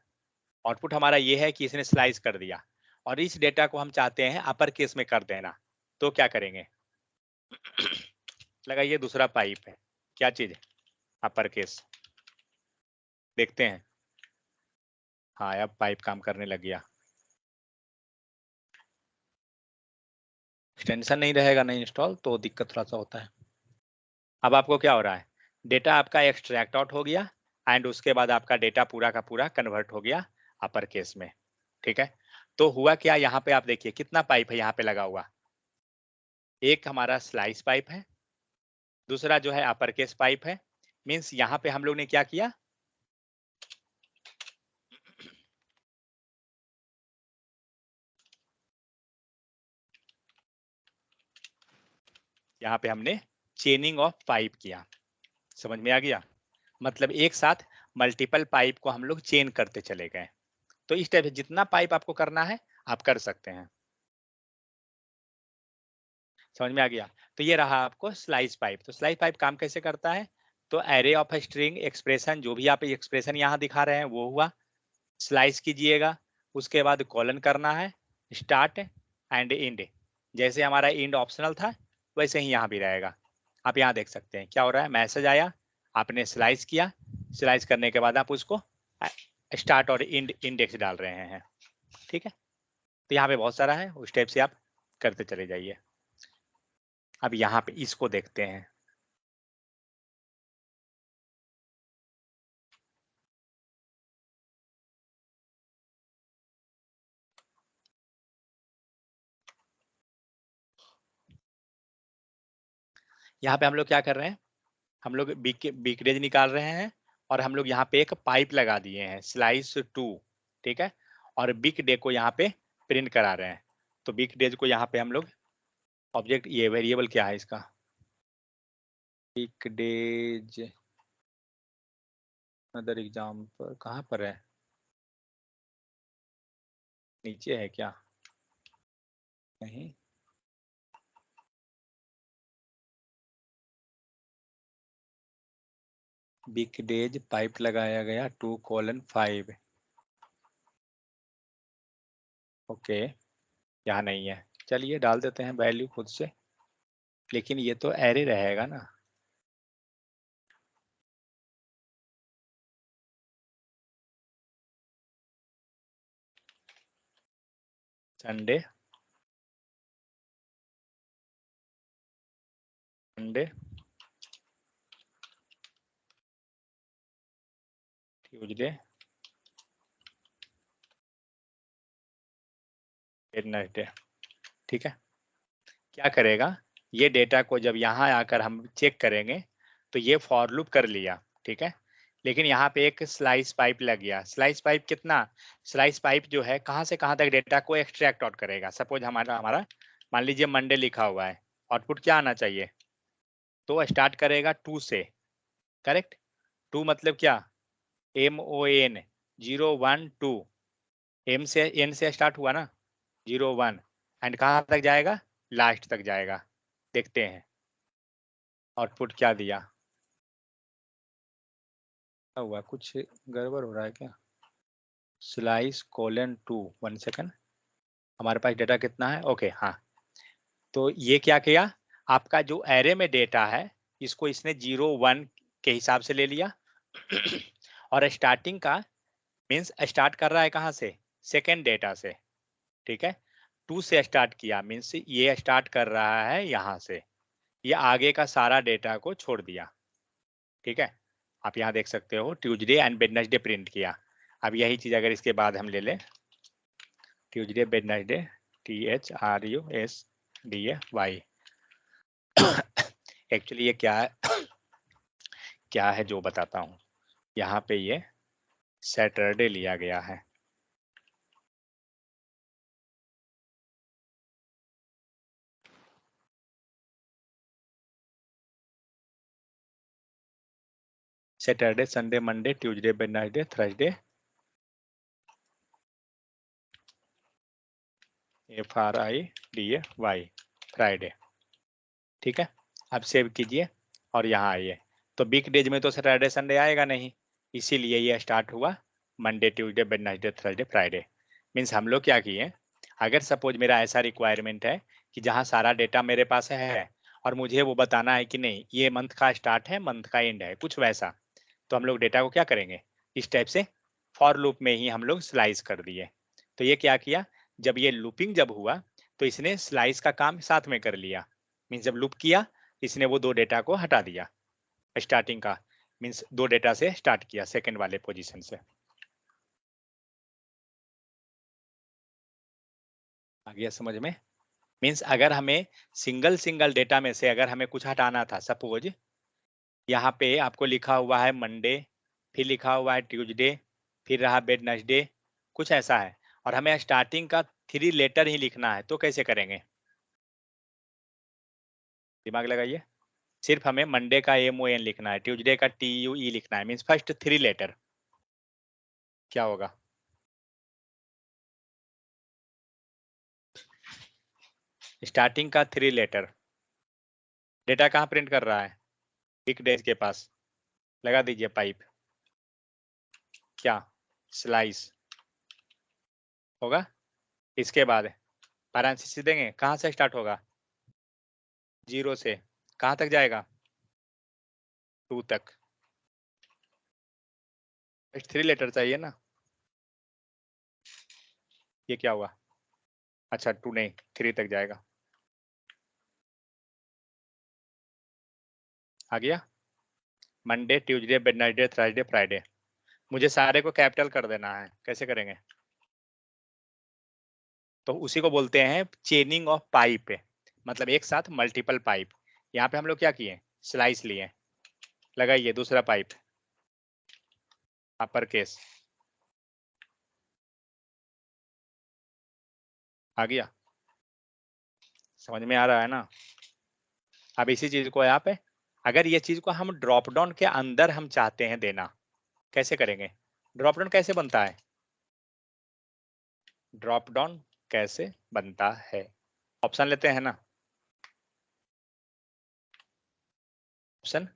आउटपुट हमारा ये है कि इसने स्लाइस कर दिया और इस डेटा को हम चाहते हैं अपर केस में कर देना। तो क्या करेंगे, लगाइए दूसरा पाइप है, क्या चीज, अपर केस, देखते हैं, हाँ अब पाइप काम करने लग गया, एक्सटेंशन नहीं रहेगा नहीं इंस्टॉल तो दिक्कत थोड़ा सा होता है। अब आपको क्या हो रहा है, डेटा आपका एक्सट्रैक्ट आउट हो गया एंड उसके बाद आपका डेटा पूरा का पूरा कन्वर्ट हो गया अपर केस में। ठीक है, तो हुआ क्या, यहाँ पे आप देखिए कितना पाइप है यहाँ पे लगा हुआ, एक हमारा स्लाइस पाइप है, दूसरा जो है अपर केस पाइप है, मीन्स यहाँ पे हम लोग ने क्या किया, यहाँ पे हमने चेनिंग ऑफ पाइप किया, समझ में आ गया, मतलब एक साथ मल्टीपल पाइप को हम लोग चेन करते चले गए। तो इस टाइप से जितना पाइप आपको करना है आप कर सकते हैं, समझ में आ गया। तो ये रहा आपको स्लाइस पाइप। तो स्लाइस पाइप काम कैसे करता है, तो एरे ऑफ स्ट्रिंग एक्सप्रेशन जो भी आप एक्सप्रेशन यहाँ दिखा रहे हैं वो हुआ, स्लाइस कीजिएगा, उसके बाद कॉलन करना है, स्टार्ट एंड इंड, जैसे हमारा इंड ऑप्शनल था वैसे ही यहाँ भी रहेगा। आप यहाँ देख सकते हैं क्या हो रहा है, मैसेज आया, आपने स्लाइस किया, स्लाइस करने के बाद आप उसको स्टार्ट और इंड इंडेक्स डाल रहे हैं। ठीक है, तो यहाँ पे बहुत सारा है, उस टाइप से आप करते चले जाइए। अब यहाँ पे इसको देखते हैं, यहाँ पे हम लोग क्या कर रहे हैं, हम लोग बिग रेज निकाल रहे हैं और हम लोग यहाँ पे एक पाइप लगा दिए हैं स्लाइस टू। ठीक है, और बिग डे को यहाँ पे प्रिंट करा रहे हैं। तो बिग डेज को यहाँ पे हम लोग ऑब्जेक्ट, ये वेरिएबल क्या है इसका, बिग डेज अदर एग्जाम्पल कहाँ पर है, नीचे है क्या, नहीं, बिग डेज पाइप लगाया गया 2:5, ओके, यहाँ नहीं है, चलिए डाल देते हैं वैल्यू खुद से, लेकिन ये तो एरे रहेगा ना, संडे, मंडे, ट्यूजडे, वेडनेसडे। ठीक है, क्या करेगा, ये डेटा को जब यहाँ आकर हम चेक करेंगे तो ये फॉर लूप कर लिया, ठीक है, लेकिन यहाँ पे एक स्लाइस पाइप लग गया। स्लाइस पाइप कितना, स्लाइस पाइप जो है कहाँ से कहाँ तक डेटा को एक्सट्रैक्ट आउट करेगा। सपोज हमारा हमारा मान लीजिए मंडे लिखा हुआ है, आउटपुट क्या आना चाहिए, तो स्टार्ट करेगा 2 से, करेक्ट। 2 मतलब क्या, MON 012, एम से एन से स्टार्ट हुआ ना, 01, एंड कहाँ तक जाएगा, लास्ट तक जाएगा। देखते हैं आउटपुट क्या दिया। क्या हुआ, कुछ गड़बड़ हो रहा है क्या, स्लाइस कोलन 2, 1 सेकंड, हमारे पास डेटा कितना है, ओके हाँ। तो ये क्या किया, आपका जो एरे में डेटा है इसको इसने 0 1 के हिसाब से ले लिया और स्टार्टिंग का मीन्स स्टार्ट कर रहा है कहाँ से, सेकेंड डेटा से, ठीक है। 2 से स्टार्ट किया मीन्स ये स्टार्ट कर रहा है यहाँ से, ये आगे का सारा डेटा को छोड़ दिया, ठीक है। आप यहाँ देख सकते हो ट्यूजडे एंड वेडनेसडे प्रिंट किया। अब यही चीज अगर इसके बाद हम ले लें, ट्यूजडे वेडनेसडे, THRUSDAY, एक्चुअली ये क्या है क्या है जो बताता हूँ। यहाँ पे ये सैटरडे लिया गया है, Saturday, Sunday, Monday, Tuesday, Wednesday, Thursday, FRIDAY, Friday, ठीक है। अब सेव कीजिए और यहाँ आइए, तो वीक डेज में तो सैटरडे संडे आएगा नहीं, इसीलिए ये स्टार्ट हुआ Monday, Tuesday, Wednesday, Thursday, Friday. Means हम लोग क्या किए, अगर सपोज मेरा ऐसा रिक्वायरमेंट है कि जहाँ सारा डेटा मेरे पास है और मुझे वो बताना है कि नहीं ये मंथ का स्टार्ट है मंथ का एंड है, कुछ वैसा, तो हम लोग डेटा को क्या करेंगे, इस टाइप से फॉर लूप में ही हम लोग स्लाइस कर दिए। तो ये क्या किया, जब ये लूपिंग जब हुआ तो इसने स्लाइस का काम साथ में कर लिया। मीन्स जब लूप किया इसने वो 2 डेटा को हटा दिया, स्टार्टिंग का मीन्स 2 डेटा से स्टार्ट किया सेकंड वाले पोजीशन से। आ गया समझ में। मीन्स अगर हमें सिंगल सिंगल डेटा में से अगर हमें कुछ हटाना था, सपोज यहाँ पे आपको लिखा हुआ है मंडे, फिर लिखा हुआ है ट्यूसडे, फिर रहा वेडनेसडे, कुछ ऐसा है, और हमें स्टार्टिंग का 3 लेटर ही लिखना है, तो कैसे करेंगे, दिमाग लगाइए। सिर्फ हमें मंडे का MON लिखना है, ट्यूसडे का TUE लिखना है, मीन्स फर्स्ट 3 लेटर, क्या होगा, स्टार्टिंग का 3 लेटर। डेटा कहाँ प्रिंट कर रहा है, वीक डेज के पास, लगा दीजिए पाइप, क्या स्लाइस होगा। इसके बाद पैरेंथेसिस देंगे, कहाँ से स्टार्ट होगा, 0 से कहाँ तक जाएगा, 2 तक, 3 लेटर चाहिए ना, ये क्या हुआ, अच्छा 2 नहीं 3 तक जाएगा, आ गया। Monday, Tuesday, Wednesday, Thursday, Friday, मुझे सारे को कैपिटल कर देना है, कैसे करेंगे, तो उसी को बोलते हैं चेनिंग ऑफ पाइप, मतलब एक साथ मल्टीपल पाइप। यहाँ पे हम लोग क्या किए, स्लाइस लिए, लगाइए दूसरा पाइप, अपर केस, आ गया, समझ में आ रहा है ना। अब इसी चीज को यहाँ पे अगर ये चीज को हम ड्रॉप डाउन के अंदर हम चाहते हैं देना, कैसे करेंगे, ड्रॉप डाउन कैसे बनता है, ड्रॉप डाउन कैसे बनता है, ऑप्शन लेते हैं ना, ऑप्शन,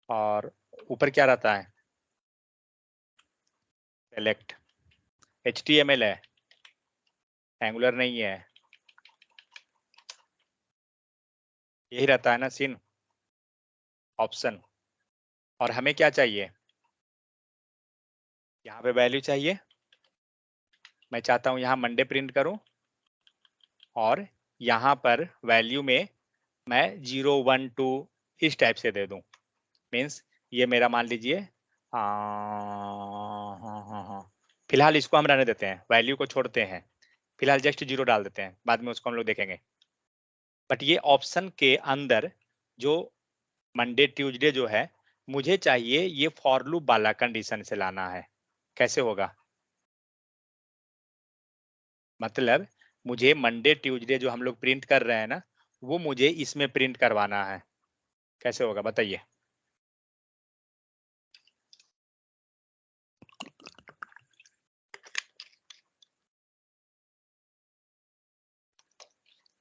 और ऊपर क्या रहता है, सेलेक्ट, HTML है, एंगुलर नहीं है, यही रहता है ना सीन, ऑप्शन, और हमें क्या चाहिए, यहाँ पे वैल्यू चाहिए, मैं चाहता हूँ यहाँ मंडे प्रिंट करूँ, और यहाँ पर वैल्यू में मैं 0, 1, 2 इस टाइप से दे दूं। मीन्स ये मेरा मान लीजिए हाँ, फिलहाल इसको हम रहने देते हैं, वैल्यू को छोड़ते हैं, फिलहाल जस्ट 0 डाल देते हैं, बाद में उसको हम लोग देखेंगे। बट ये ऑप्शन के अंदर जो मंडे ट्यूसडे जो है, मुझे चाहिए ये फॉर लूप वाला कंडीशन से लाना है। कैसे होगा? मतलब मुझे मंडे ट्यूसडे जो हम लोग प्रिंट कर रहे हैं ना, वो मुझे इसमें प्रिंट करवाना है। कैसे होगा बताइए?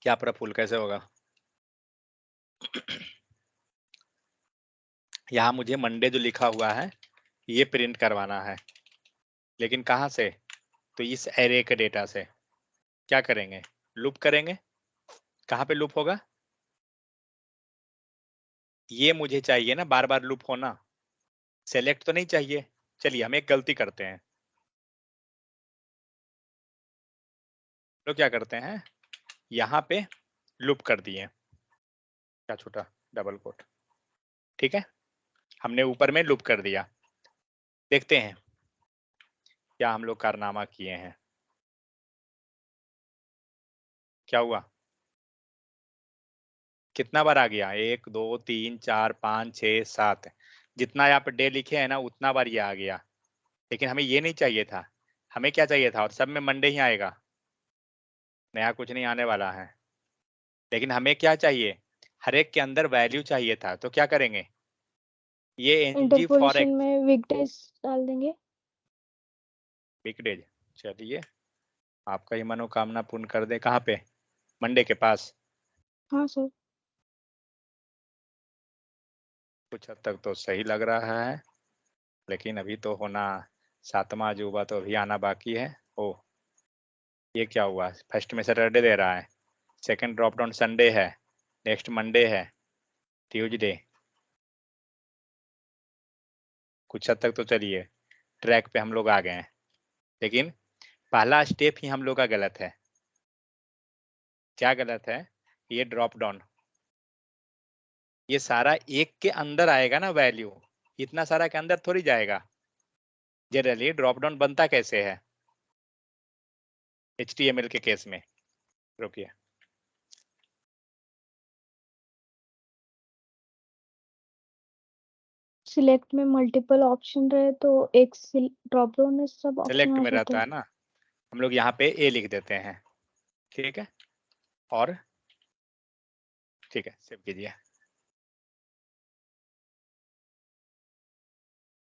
क्या प्रफुल्ल, कैसे होगा? यहाँ मुझे मंडे जो लिखा हुआ है ये प्रिंट करवाना है, लेकिन कहाँ से? तो इस एरे के डेटा से। क्या करेंगे? लूप करेंगे। कहाँ पे लूप होगा? ये मुझे चाहिए ना बार बार लूप होना, सेलेक्ट तो नहीं चाहिए। चलिए हम एक गलती करते हैं, तो क्या करते हैं, यहाँ पे लूप कर दिए। क्या छोटा डबल कोट, ठीक है, हमने ऊपर में लूप कर दिया। देखते हैं क्या हम लोग कारनामा किए हैं। क्या हुआ? कितना बार आ गया? 1, 2, 3, 4, 5, 6, 7, जितना यहाँ पे डे लिखे हैं ना उतना बार ये आ गया। लेकिन हमें ये नहीं चाहिए था, हमें क्या चाहिए था? और सब में मंडे ही आएगा, नया कुछ नहीं आने वाला है। लेकिन हमें क्या चाहिए? हर एक के अंदर वैल्यू चाहिए था, तो क्या करेंगे? ये एनजी फॉर इंटरपोलेशन में वीकडेज डाल देंगे। वीकडेज। चलिए आपका ही मनोकामना पूर्ण कर दे। कहाँ पे? मंडे के पास। हाँ सर। कुछ हद तक तो सही लग रहा है, लेकिन अभी तो होना, 7वां अजूबा तो अभी आना बाकी है। ओ, ये क्या हुआ? फर्स्ट में सैटरडे दे रहा है, सेकंड ड्रॉप डाउन संडे है, नेक्स्ट मंडे है, ट्यूसडे। कुछ हद तक तो चलिए ट्रैक पे हम लोग आ गए हैं, लेकिन पहला स्टेप ही हम लोग का गलत है। क्या गलत है? ये ड्रॉप डाउन, ये सारा एक के अंदर आएगा ना वैल्यू, इतना सारा के अंदर थोड़ी जाएगा। जनरली ड्रॉप डाउन बनता कैसे है HTML के केस में? रुकिए, सिलेक्ट में मल्टीपल ऑप्शन रहे तो एक ड्रॉप डाउन में सब ऑप्शन सेलेक्ट आ में जाते रहता हैं। है ना, हम लोग यहाँ पे ए लिख देते हैं, ठीक है, और ठीक है सेव कीजिए।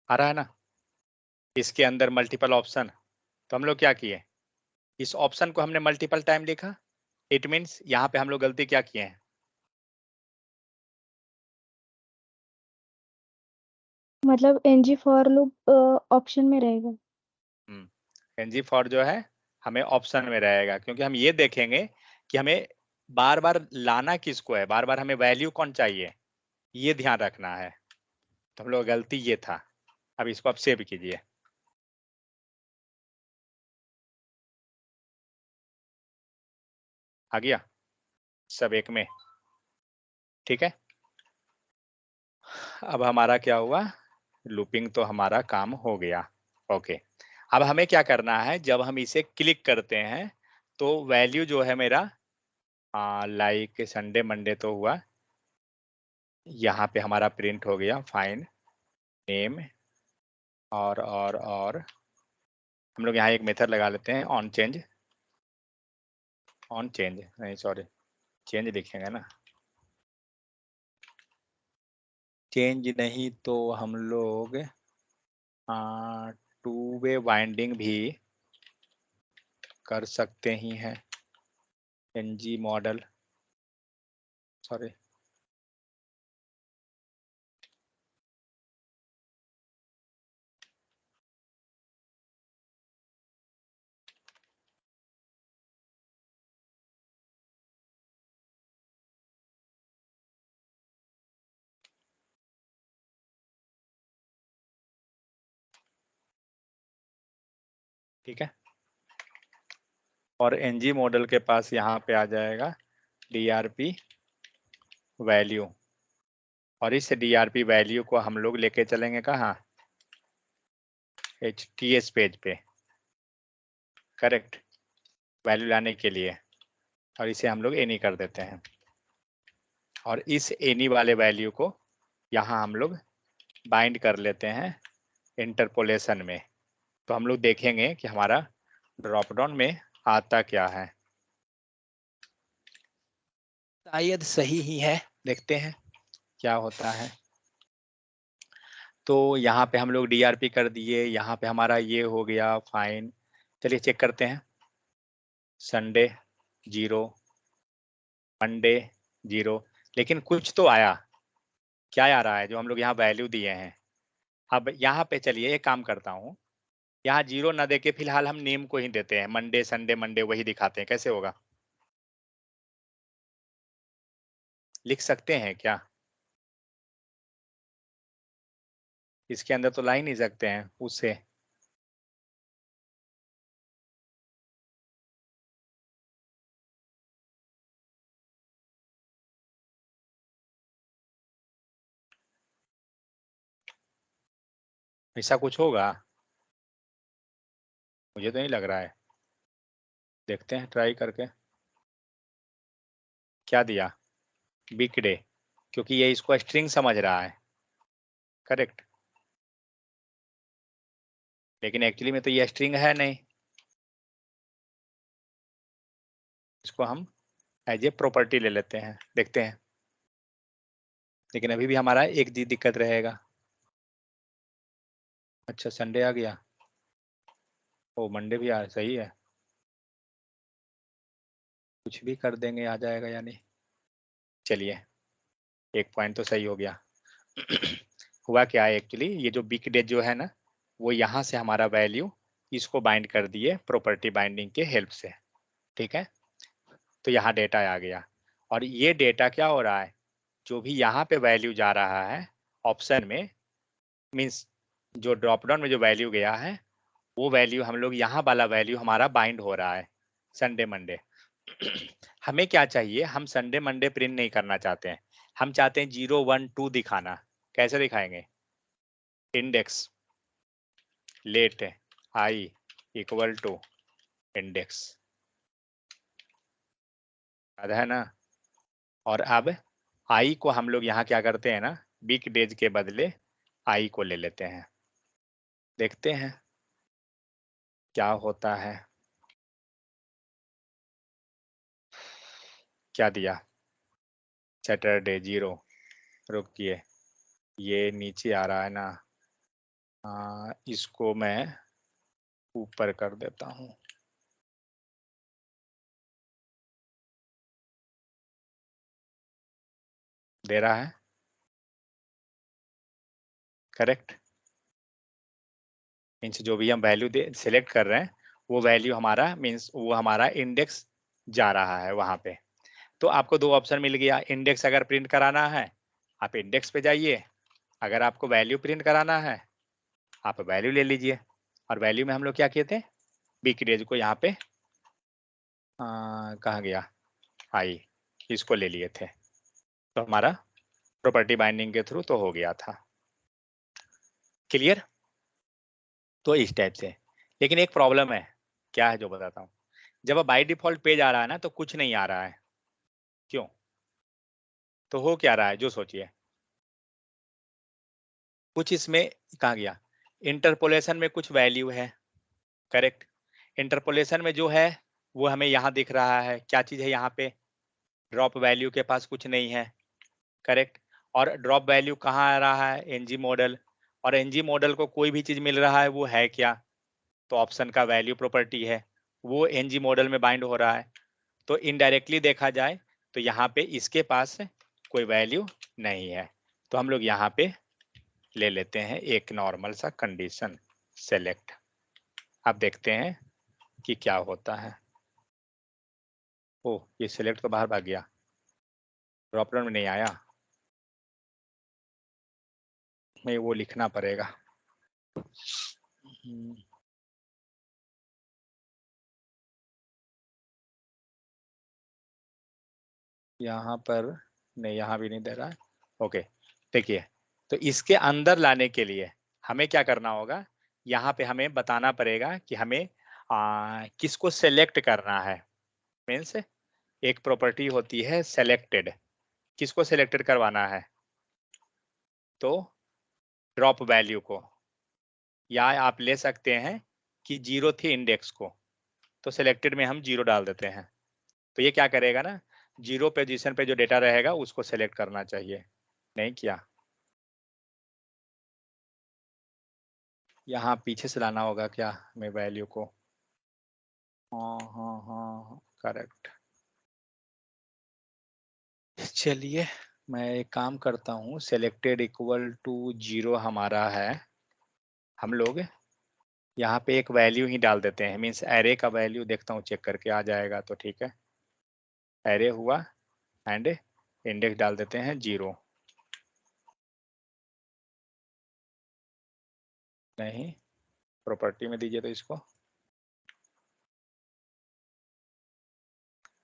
आ रहा है ना इसके अंदर मल्टीपल ऑप्शन? तो हम लोग क्या किए, इस ऑप्शन को हमने मल्टीपल टाइम लिखा। इट मीन्स यहाँ पे हम लोग गलती क्या किए हैं? मतलब एनजी फॉर लूप ऑप्शन में रहेगा। एनजी फॉर जो है हमें ऑप्शन में रहेगा, क्योंकि हम ये देखेंगे कि हमें बार बार लाना किसको है, बार बार हमें वैल्यू कौन चाहिए, ये ध्यान रखना है। तो हम लोग गलती ये था। अब इसको आप सेव कीजिए। आ गया सब एक में, ठीक है। अब हमारा क्या हुआ, लूपिंग तो हमारा काम हो गया। ओके, अब हमें क्या करना है, जब हम इसे क्लिक करते हैं तो वैल्यू जो है मेरा लाइक संडे मंडे तो हुआ, यहाँ पे हमारा प्रिंट हो गया फाइन नेम। और हम लोग यहाँ एक मेथड लगा लेते हैं ऑन चेंज, ऑन चेंज नहीं सॉरी चेंज लिखेंगे ना, चेंज नहीं तो हम लोग टू वे वाइंडिंग भी कर सकते ही हैं। एनजी मॉडल, सॉरी ठीक है। और एनजी मॉडल के पास यहाँ पे आ जाएगा DRP वैल्यू, और इस DRP वैल्यू को हम लोग लेके चलेंगे कहाँ, HTS पेज पे, करेक्ट, वैल्यू लाने के लिए, और इसे हम लोग एनी कर देते हैं, और इस एनी वाले वैल्यू को यहाँ हम लोग बाइंड कर लेते हैं इंटरपोलेशन में। तो हम लोग देखेंगे कि हमारा ड्रॉप डाउन में आता क्या है। शायद सही ही है, देखते हैं क्या होता है। तो यहाँ पे हम लोग DRP कर दिए, यहाँ पे हमारा ये हो गया, फाइन। चलिए चेक करते हैं। संडे 0, मंडे 0, लेकिन कुछ तो आया। क्या आ रहा है जो हम लोग यहाँ वैल्यू दिए हैं। अब यहाँ पे चलिए एक काम करता हूँ, यहाँ 0 ना देके फिलहाल हम नेम को ही देते हैं, मंडे संडे मंडे वही दिखाते हैं। कैसे होगा, लिख सकते हैं क्या? इसके अंदर तो ला ही नहीं सकते हैं उससे। ऐसा कुछ होगा, मुझे तो नहीं लग रहा है। देखते हैं ट्राई करके। क्या दिया, वीकडे, क्योंकि ये इसको स्ट्रिंग समझ रहा है, करेक्ट, लेकिन एक्चुअली में तो ये स्ट्रिंग है नहीं। इसको हम एज ए प्रॉपर्टी ले लेते हैं, देखते हैं। लेकिन अभी भी हमारा एक दिक्कत रहेगा। अच्छा संडे आ गया, ओ मंडे भी आ, सही है, कुछ भी कर देंगे आ जाएगा यानी। चलिए एक पॉइंट तो सही हो गया। हुआ क्या है एक्चुअली, ये जो बिग डे जो है ना, वो यहाँ से हमारा वैल्यू इसको बाइंड कर दिए प्रॉपर्टी बाइंडिंग के हेल्प से, ठीक है। तो यहाँ डेटा आ गया, और ये डेटा क्या हो रहा है, जो भी यहाँ पे वैल्यू जा रहा है ऑप्शन में, मीन्स जो ड्रॉप डाउन में जो वैल्यू गया है, वो वैल्यू हम लोग यहाँ वाला वैल्यू हमारा बाइंड हो रहा है संडे मंडे। हमें क्या चाहिए, हम संडे मंडे प्रिंट नहीं करना चाहते हैं, हम चाहते हैं 0 1 2 दिखाना। कैसे दिखाएंगे, index let I equal to index, याद है ना। और अब आई को हम लोग यहाँ क्या करते हैं ना, बिग डेज के बदले आई को ले लेते हैं, देखते हैं क्या होता है। क्या दिया, सैटरडे 0, रुकिए ये नीचे आ रहा है ना, इसको मैं ऊपर कर देता हूँ। दे रहा है, करेक्ट, मीन्स जो भी हम वैल्यू दे सिलेक्ट कर रहे हैं, वो वैल्यू हमारा मीन्स वो हमारा इंडेक्स जा रहा है वहां पे। तो आपको दो ऑप्शन मिल गया, इंडेक्स अगर प्रिंट कराना है आप इंडेक्स पे जाइए, अगर आपको वैल्यू प्रिंट कराना है आप वैल्यू ले लीजिए। और वैल्यू में हम लोग क्या किए थे, बिग डेज को यहाँ पे कहाँ गया, आई, इसको ले लिए थे, तो हमारा प्रॉपर्टी बाइंडिंग के थ्रू तो हो गया था। क्लियर, तो इस टाइप से। लेकिन एक प्रॉब्लम है, क्या है जो बताता हूँ। जब बाय डिफॉल्ट पेज आ रहा है ना तो कुछ नहीं आ रहा है, क्यों, तो हो क्या रहा है जो सोचिए। कुछ इसमें कहाँ गया, इंटरपोलेशन में कुछ वैल्यू है, करेक्ट, इंटरपोलेशन में जो है वो हमें यहाँ दिख रहा है, क्या चीज है यहाँ पे, ड्रॉप वैल्यू के पास कुछ नहीं है, करेक्ट। और ड्रॉप वैल्यू कहाँ आ रहा है, एनजी मॉडल, और एनजी मॉडल को कोई भी चीज मिल रहा है वो है क्या, तो ऑप्शन का वैल्यू प्रॉपर्टी है, वो एनजी मॉडल में बाइंड हो रहा है। तो इनडायरेक्टली देखा जाए तो यहाँ पे इसके पास कोई वैल्यू नहीं है, तो हम लोग यहाँ पे ले लेते हैं एक नॉर्मल सा कंडीशन सेलेक्ट। अब देखते हैं कि क्या होता है। ओ ये सेलेक्ट तो बाहर भाग गया, ड्रॉप डाउन में नहीं आया, नहीं वो लिखना पड़ेगा। यहाँ पर नहीं, यहाँ भी नहीं दे रहा है। ओके, देखिए, तो इसके अंदर लाने के लिए हमें क्या करना होगा, यहाँ पे हमें बताना पड़ेगा कि हमें किसको सेलेक्ट करना है। मीन्स एक प्रॉपर्टी होती है सेलेक्टेड, किसको सेलेक्टेड करवाना है, तो ड्रॉप वैल्यू को, या आप ले सकते हैं कि जीरो थी इंडेक्स को, तो सेलेक्टेड में हम जीरो डाल देते हैं। तो ये क्या करेगा ना, जीरो पोजीशन पे जो डेटा रहेगा उसको सेलेक्ट करना चाहिए। नहीं किया, यहाँ पीछे से लाना होगा क्या हमें वैल्यू को। हाँ हाँ हाँ, करेक्ट। चलिए, मैं एक काम करता हूँ, सेलेक्टेड इक्वल टू जीरो हमारा है, हम लोग यहाँ पे एक वैल्यू ही डाल देते हैं। मीन्स एरे का वैल्यू देखता हूँ, चेक करके आ जाएगा तो ठीक है। एरे हुआ एंड इंडेक्स डाल देते हैं जीरो। नहीं, प्रॉपर्टी में दीजिए तो इसको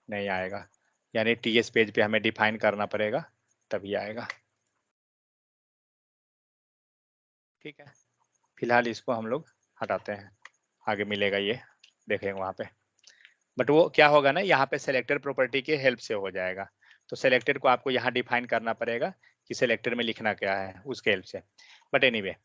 नहीं आएगा, यानी टीएस पेज पे हमें डिफाइन करना पड़ेगा तभी आएगा। ठीक है, फिलहाल इसको हम लोग हटाते हैं, आगे मिलेगा ये, देखेंगे वहाँ पे। बट वो क्या होगा ना, यहाँ पे सेलेक्टेड प्रॉपर्टी के हेल्प से हो जाएगा। तो सेलेक्टेड को आपको यहाँ डिफाइन करना पड़ेगा कि सेलेक्टेड में लिखना क्या है, उसके हेल्प से। बट एनीवे,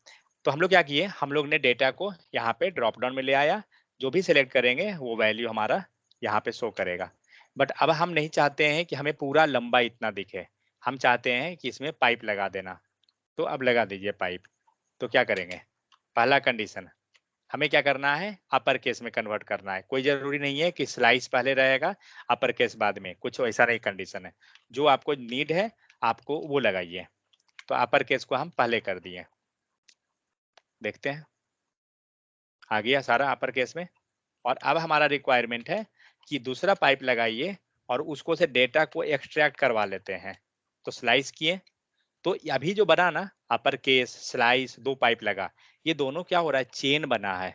तो हम लोग क्या किए, हम लोग ने डेटा को यहाँ पे ड्रॉप डाउन में ले आया, जो भी सिलेक्ट करेंगे वो वैल्यू हमारा यहाँ पे शो करेगा। बट अब हम नहीं चाहते हैं कि हमें पूरा लंबा इतना दिखे, हम चाहते हैं कि इसमें पाइप लगा देना। तो अब लगा दीजिए पाइप। तो क्या करेंगे, पहला कंडीशन, हमें क्या करना है, अपर केस में कन्वर्ट करना है। कोई जरूरी नहीं है कि स्लाइस पहले रहेगा अपर केस बाद में, कुछ वैसा नहीं कंडीशन है, जो आपको नीड है आपको वो लगाइए। तो अपर केस को हम पहले कर दिए, देखते हैं आ गया सारा अपर केस में। और अब हमारा रिक्वायरमेंट है कि दूसरा पाइप लगाइए और उसको से डेटा को एक्सट्रैक्ट करवा लेते हैं। तो स्लाइस किए, तो अभी जो बना ना अपर केस स्लाइस, दो पाइप लगा, ये दोनों क्या हो रहा है, चेन बना है।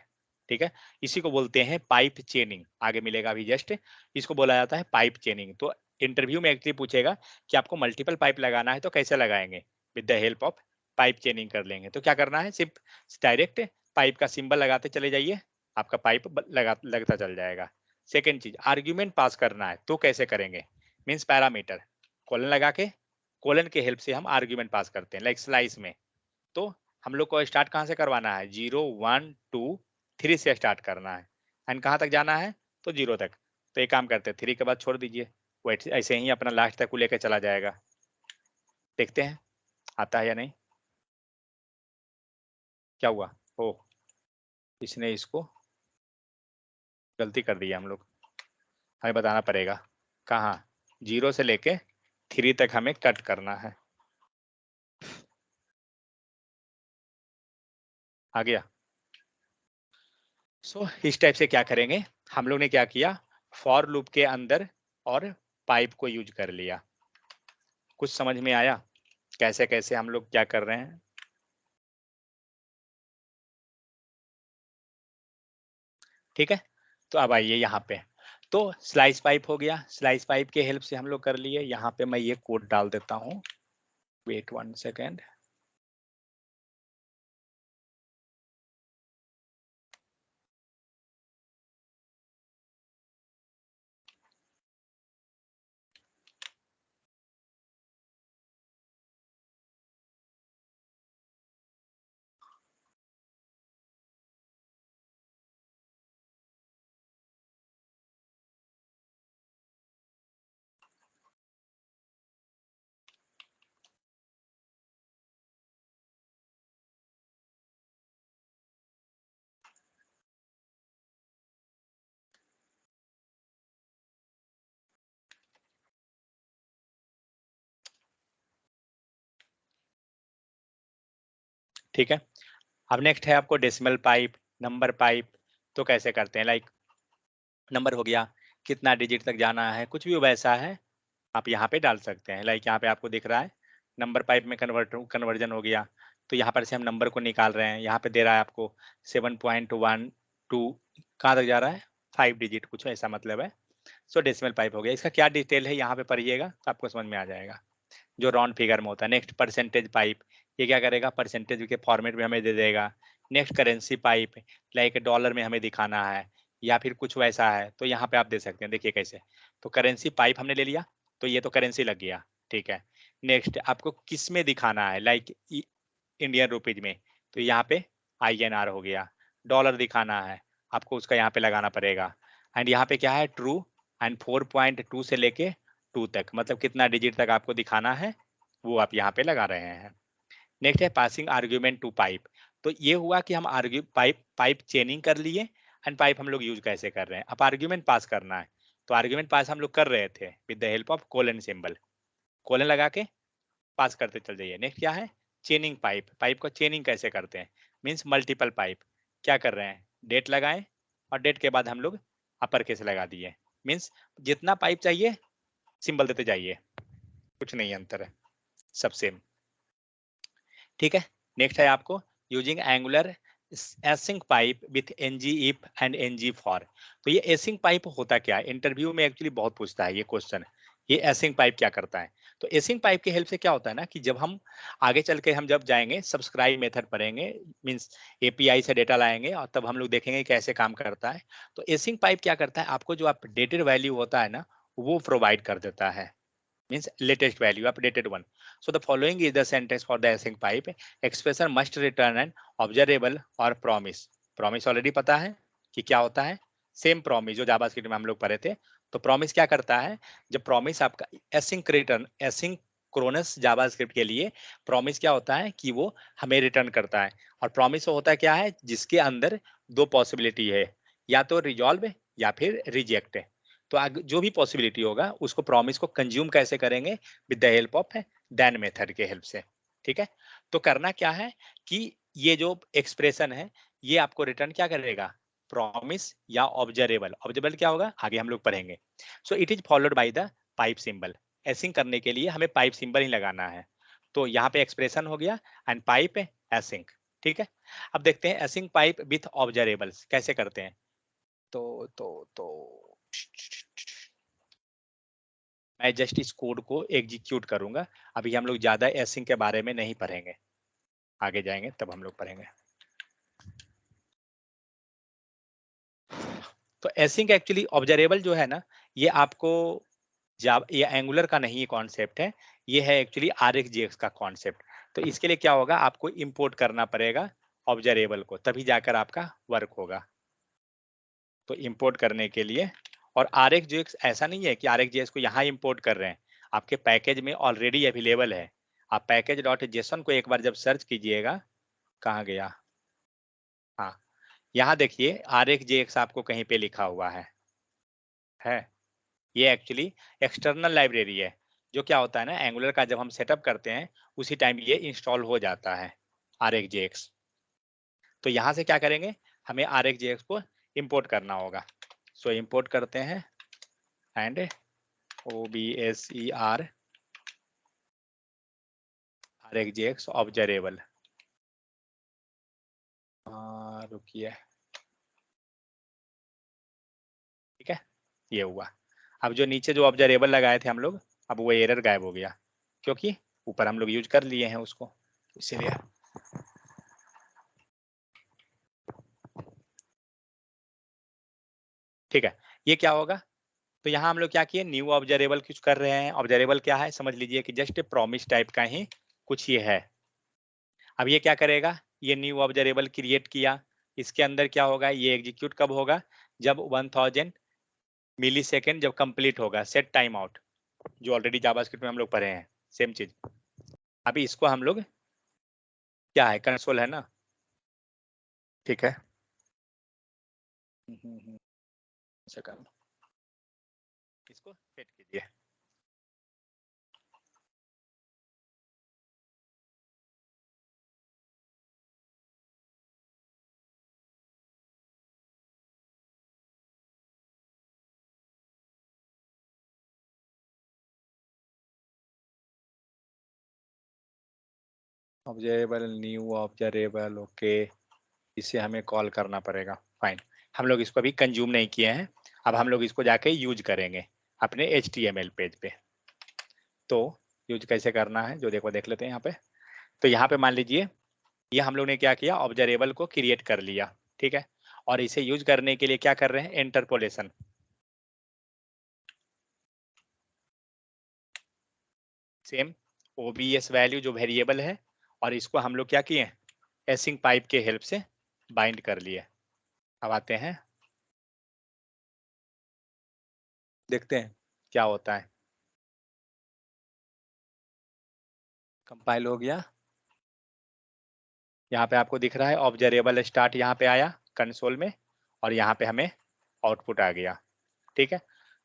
ठीक है, इसी को बोलते हैं पाइप चेनिंग, आगे मिलेगा अभी जस्ट, इसको बोला जाता है पाइप चेनिंग। तो इंटरव्यू में एक्चुअली पूछेगा कि आपको मल्टीपल पाइप लगाना है तो कैसे लगाएंगे, with the help of pipe चेनिंग कर लेंगे। तो क्या करना है, सिर्फ डायरेक्ट पाइप का सिंबल लगाते चले जाइए, आपका पाइप लगता चल जाएगा। सेकेंड चीज, आर्ग्यूमेंट पास करना है तो कैसे करेंगे, मीन्स पैरामीटर, कॉलन लगा के, कोलन के हेल्प से हम आर्ग्यूमेंट पास करते हैं, लाइक स्लाइस में। तो हम लोग को स्टार्ट कहाँ से करवाना है, 0 1 2 3 से स्टार्ट करना है, एंड कहाँ तक जाना है, तो 0 तक। तो एक काम करते हैं, 3 के बाद छोड़ दीजिए, वो ऐसे ही अपना लास्ट तक को लेकर चला जाएगा। देखते हैं आता है या नहीं। क्या हुआ, ओ इसने इसको गलती कर दिया, हम लोग हमें बताना पड़ेगा कहाँ, 0 से लेके 3 तक हमें कट करना है। आ गया। इस टाइप से क्या करेंगे, हम लोग ने क्या किया, फॉर लूप के अंदर और पाइप को यूज कर लिया। कुछ समझ में आया कैसे कैसे हम लोग क्या कर रहे हैं। ठीक है, तो अब आइए यहाँ पे, तो स्लाइस पाइप हो गया, स्लाइस पाइप के हेल्प से हम लोग कर लिए। यहाँ पे मैं ये कोड डाल देता हूँ, वेट 1 सेकेंड। ठीक है, अब नेक्स्ट है आपको डेसिमल पाइप, नंबर पाइप। तो कैसे करते हैं, लाइक नंबर हो गया, कितना डिजिट तक जाना है, कुछ भी वैसा है आप यहाँ पे डाल सकते हैं। लाइक यहाँ पे आपको दिख रहा है नंबर पाइप में कन्वर्जन हो गया, तो यहाँ पर से हम नंबर को निकाल रहे हैं। यहाँ पे दे रहा है आपको 7.12, कहाँ तक जा रहा है, 5 डिजिट कुछ ऐसा मतलब है। सो डेसिमल पाइप हो गया। इसका क्या डिटेल है यहाँ पे पढ़िएगा तो आपको समझ में आ जाएगा, जो राउंड फिगर में होता है। नेक्स्ट परसेंटेज पाइप, ये क्या करेगा, परसेंटेज के फॉर्मेट में हमें दे देगा। Next currency pipe, like dollar में हमें दिखाना है या फिर कुछ वैसा है तो यहाँ पे आप दे सकते हैं। देखिए कैसे, तो करेंसी पाइप हमने ले लिया तो ये तो करेंसी लग गया, ठीक है। नेक्स्ट आपको किस में दिखाना है, लाइक इंडियन रुपीज में, तो यहाँ पे INR हो गया। डॉलर दिखाना है आपको, उसका यहाँ पे लगाना पड़ेगा। एंड यहाँ पे क्या है, ट्रू एंड 4.2 से लेके 2 तक, मतलब कितना डिजिट तक आपको दिखाना है वो आप यहाँ पे लगा रहे हैं। नेक्स्ट है पासिंग आर्ग्यूमेंट टू पाइप। तो ये हुआ कि हम आर्ग्यू पाइप चेनिंग कर लिए एंड पाइप हम लोग यूज कैसे कर रहे हैं। अब आर्ग्यूमेंट पास करना है, तो आर्ग्यूमेंट पास हम लोग कर रहे थे with the help of colon symbol, colon लगा के पास करते चल जाइए। नेक्स्ट क्या है, चेनिंग पाइप, पाइप को चेनिंग कैसे करते हैं, मीन्स मल्टीपल पाइप। क्या कर रहे हैं, डेट लगाएं और डेट के बाद हम लोग अपर केस लगा दिए, मीन्स जितना पाइप चाहिए सिंबल देते जाइए, कुछ नहीं अंतर है, सब सेम, ठीक है। नेक्स्ट है आपको using angular async pipe with NG if and NG for. तो ये एसिंक पाइप होता क्या है, इंटरव्यू में एक्चुअली बहुत पूछता है ये क्वेश्चन, ये एसिंक पाइप क्या करता है। तो एसिंक पाइप की हेल्प से क्या होता है ना, कि जब हम आगे चल के हम जब जाएंगे सब्सक्राइब मेथड पढ़ेंगे, मीन्स API से डेटा लाएंगे और तब हम लोग देखेंगे कैसे काम करता है। तो एसिंक पाइप क्या करता है, आपको जो अपडेटेड वैल्यू होता है ना वो प्रोवाइड कर देता है, means latest value, updated one. So the following is the sentence for the async pipe. Expression must return an observable or promise. Promise already पता है कि क्या होता है, सेम promise जो जावास्क्रिप्ट में हम लोग पढ़े थे। तो promise क्या करता है, जब promise आपका async return, asynchronous जावास्क्रिप्ट के लिए promise क्या होता है कि वो हमें रिटर्न करता है। और promise होता क्या है, जिसके अंदर दो पॉसिबिलिटी है, या तो रिजॉल्व या फिर रिजेक्ट। तो जो भी पॉसिबिलिटी होगा उसको प्रॉमिस को कंज्यूम कैसे करेंगे, with the help of then method के हेल्प से, ठीक है। तो करना क्या है कि ये जो एक्सप्रेशन है ये आपको रिटर्न क्या करेगा, प्रॉमिस या ऑब्जर्वेबल। ऑब्जर्वेबल क्या होगा आगे हम लोग पढ़ेंगे। So it is followed by the pipe symbol. Async करने के लिए हमें पाइप सिंबल ही लगाना है। तो यहाँ पे एक्सप्रेशन हो गया एंड पाइप एसिंग, ठीक है। अब देखते हैं एसिंग पाइप विथ ऑब्जर्वेबल्स कैसे करते हैं। तो मैं जस्ट इस कोड को एग्जीक्यूट करूंगा। अभी हम लोग ज्यादा एसिंग के बारे में नहीं पढ़ेंगे, आगे जाएंगे तब हम लोग पढ़ेंगे। तो एसिंग एक्चुअली ऑब्जर्वेबल जो है ना, ये आपको ये एंगुलर का नहीं कॉन्सेप्ट है, ये है एक्चुअली RxJS का कॉन्सेप्ट। तो इसके लिए क्या होगा, आपको इंपोर्ट करना पड़ेगा ऑब्जर्वेबल को, तभी जाकर आपका वर्क होगा। तो इंपोर्ट करने के लिए, और RxJS ऐसा नहीं है कि RxJS को यहाँ इंपोर्ट कर रहे हैं, आपके पैकेज में ऑलरेडी अवेलेबल है। आप पैकेज डॉट जेसन को एक बार जब सर्च कीजिएगा, कहाँ गया, हाँ यहाँ देखिए RxJS आपको कहीं पे लिखा हुआ है। ये एक्चुअली एक्सटर्नल लाइब्रेरी है, जो क्या होता है ना, एंगुलर का जब हम सेटअप करते हैं उसी टाइम ये इंस्टॉल हो जाता है RxJS। तो यहाँ से क्या करेंगे, हमें RxJS को इंपोर्ट करना होगा। सो इंपोर्ट करते हैं एंड OBSER RxJS ऑब्जर्वेबल, रुकिए, ठीक है, ये हुआ। अब जो नीचे जो ऑब्जर्वेबल लगाए थे हम लोग, अब वो एरर गायब हो गया, क्योंकि ऊपर हम लोग यूज कर लिए हैं उसको, इसीलिए। ठीक है, ये क्या होगा, तो यहाँ हम लोग क्या किए, न्यू ऑब्जर्वेबल कुछ कर रहे हैं। ऑब्जर्वेबल क्या है समझ लीजिए कि जस्ट प्रॉमिस टाइप का ही कुछ ये है। अब ये क्या करेगा, ये न्यू ऑब्जर्वेबल क्रिएट किया, इसके अंदर क्या होगा, ये एग्जीक्यूट कब होगा, जब 1000 मिली सेकेंड जब कंप्लीट होगा, सेट टाइम आउट, जो ऑलरेडी जावास्क्रिप्ट में हम लोग पढ़े हैं, सेम चीज। अभी इसको हम लोग क्या है, कंसोल है ना, ठीक है। सेकंड, इसको सेट कीजिए। ऑब्जर्वेबल, न्यू ऑब्जर्वेबल, ओके, इसे हमें कॉल करना पड़ेगा, फाइन। हम लोग इसको अभी कंज्यूम नहीं किए हैं, अब हम लोग इसको जाके यूज करेंगे अपने HTML पेज पे। तो यूज कैसे करना है जो देखो देख लेते हैं यहाँ पे। तो यहाँ पे मान लीजिए ये हम लोग ने क्या किया, ऑब्जर्वेबल को क्रिएट कर लिया, ठीक है। और इसे यूज करने के लिए क्या कर रहे हैं, इंटरपोलेशन। सेम OBS वैल्यू जो वेरिएबल है, और इसको हम लोग क्या किए, एसिंक पाइप के हेल्प से बाइंड कर लिए। अब आते हैं देखते हैं क्या होता है। कंपाइल हो गया, यहाँ पे आपको दिख रहा है ऑब्जर्वेबल स्टार्ट यहाँ पे आया कंसोल में, और यहाँ पे हमें आउटपुट आ गया, ठीक है।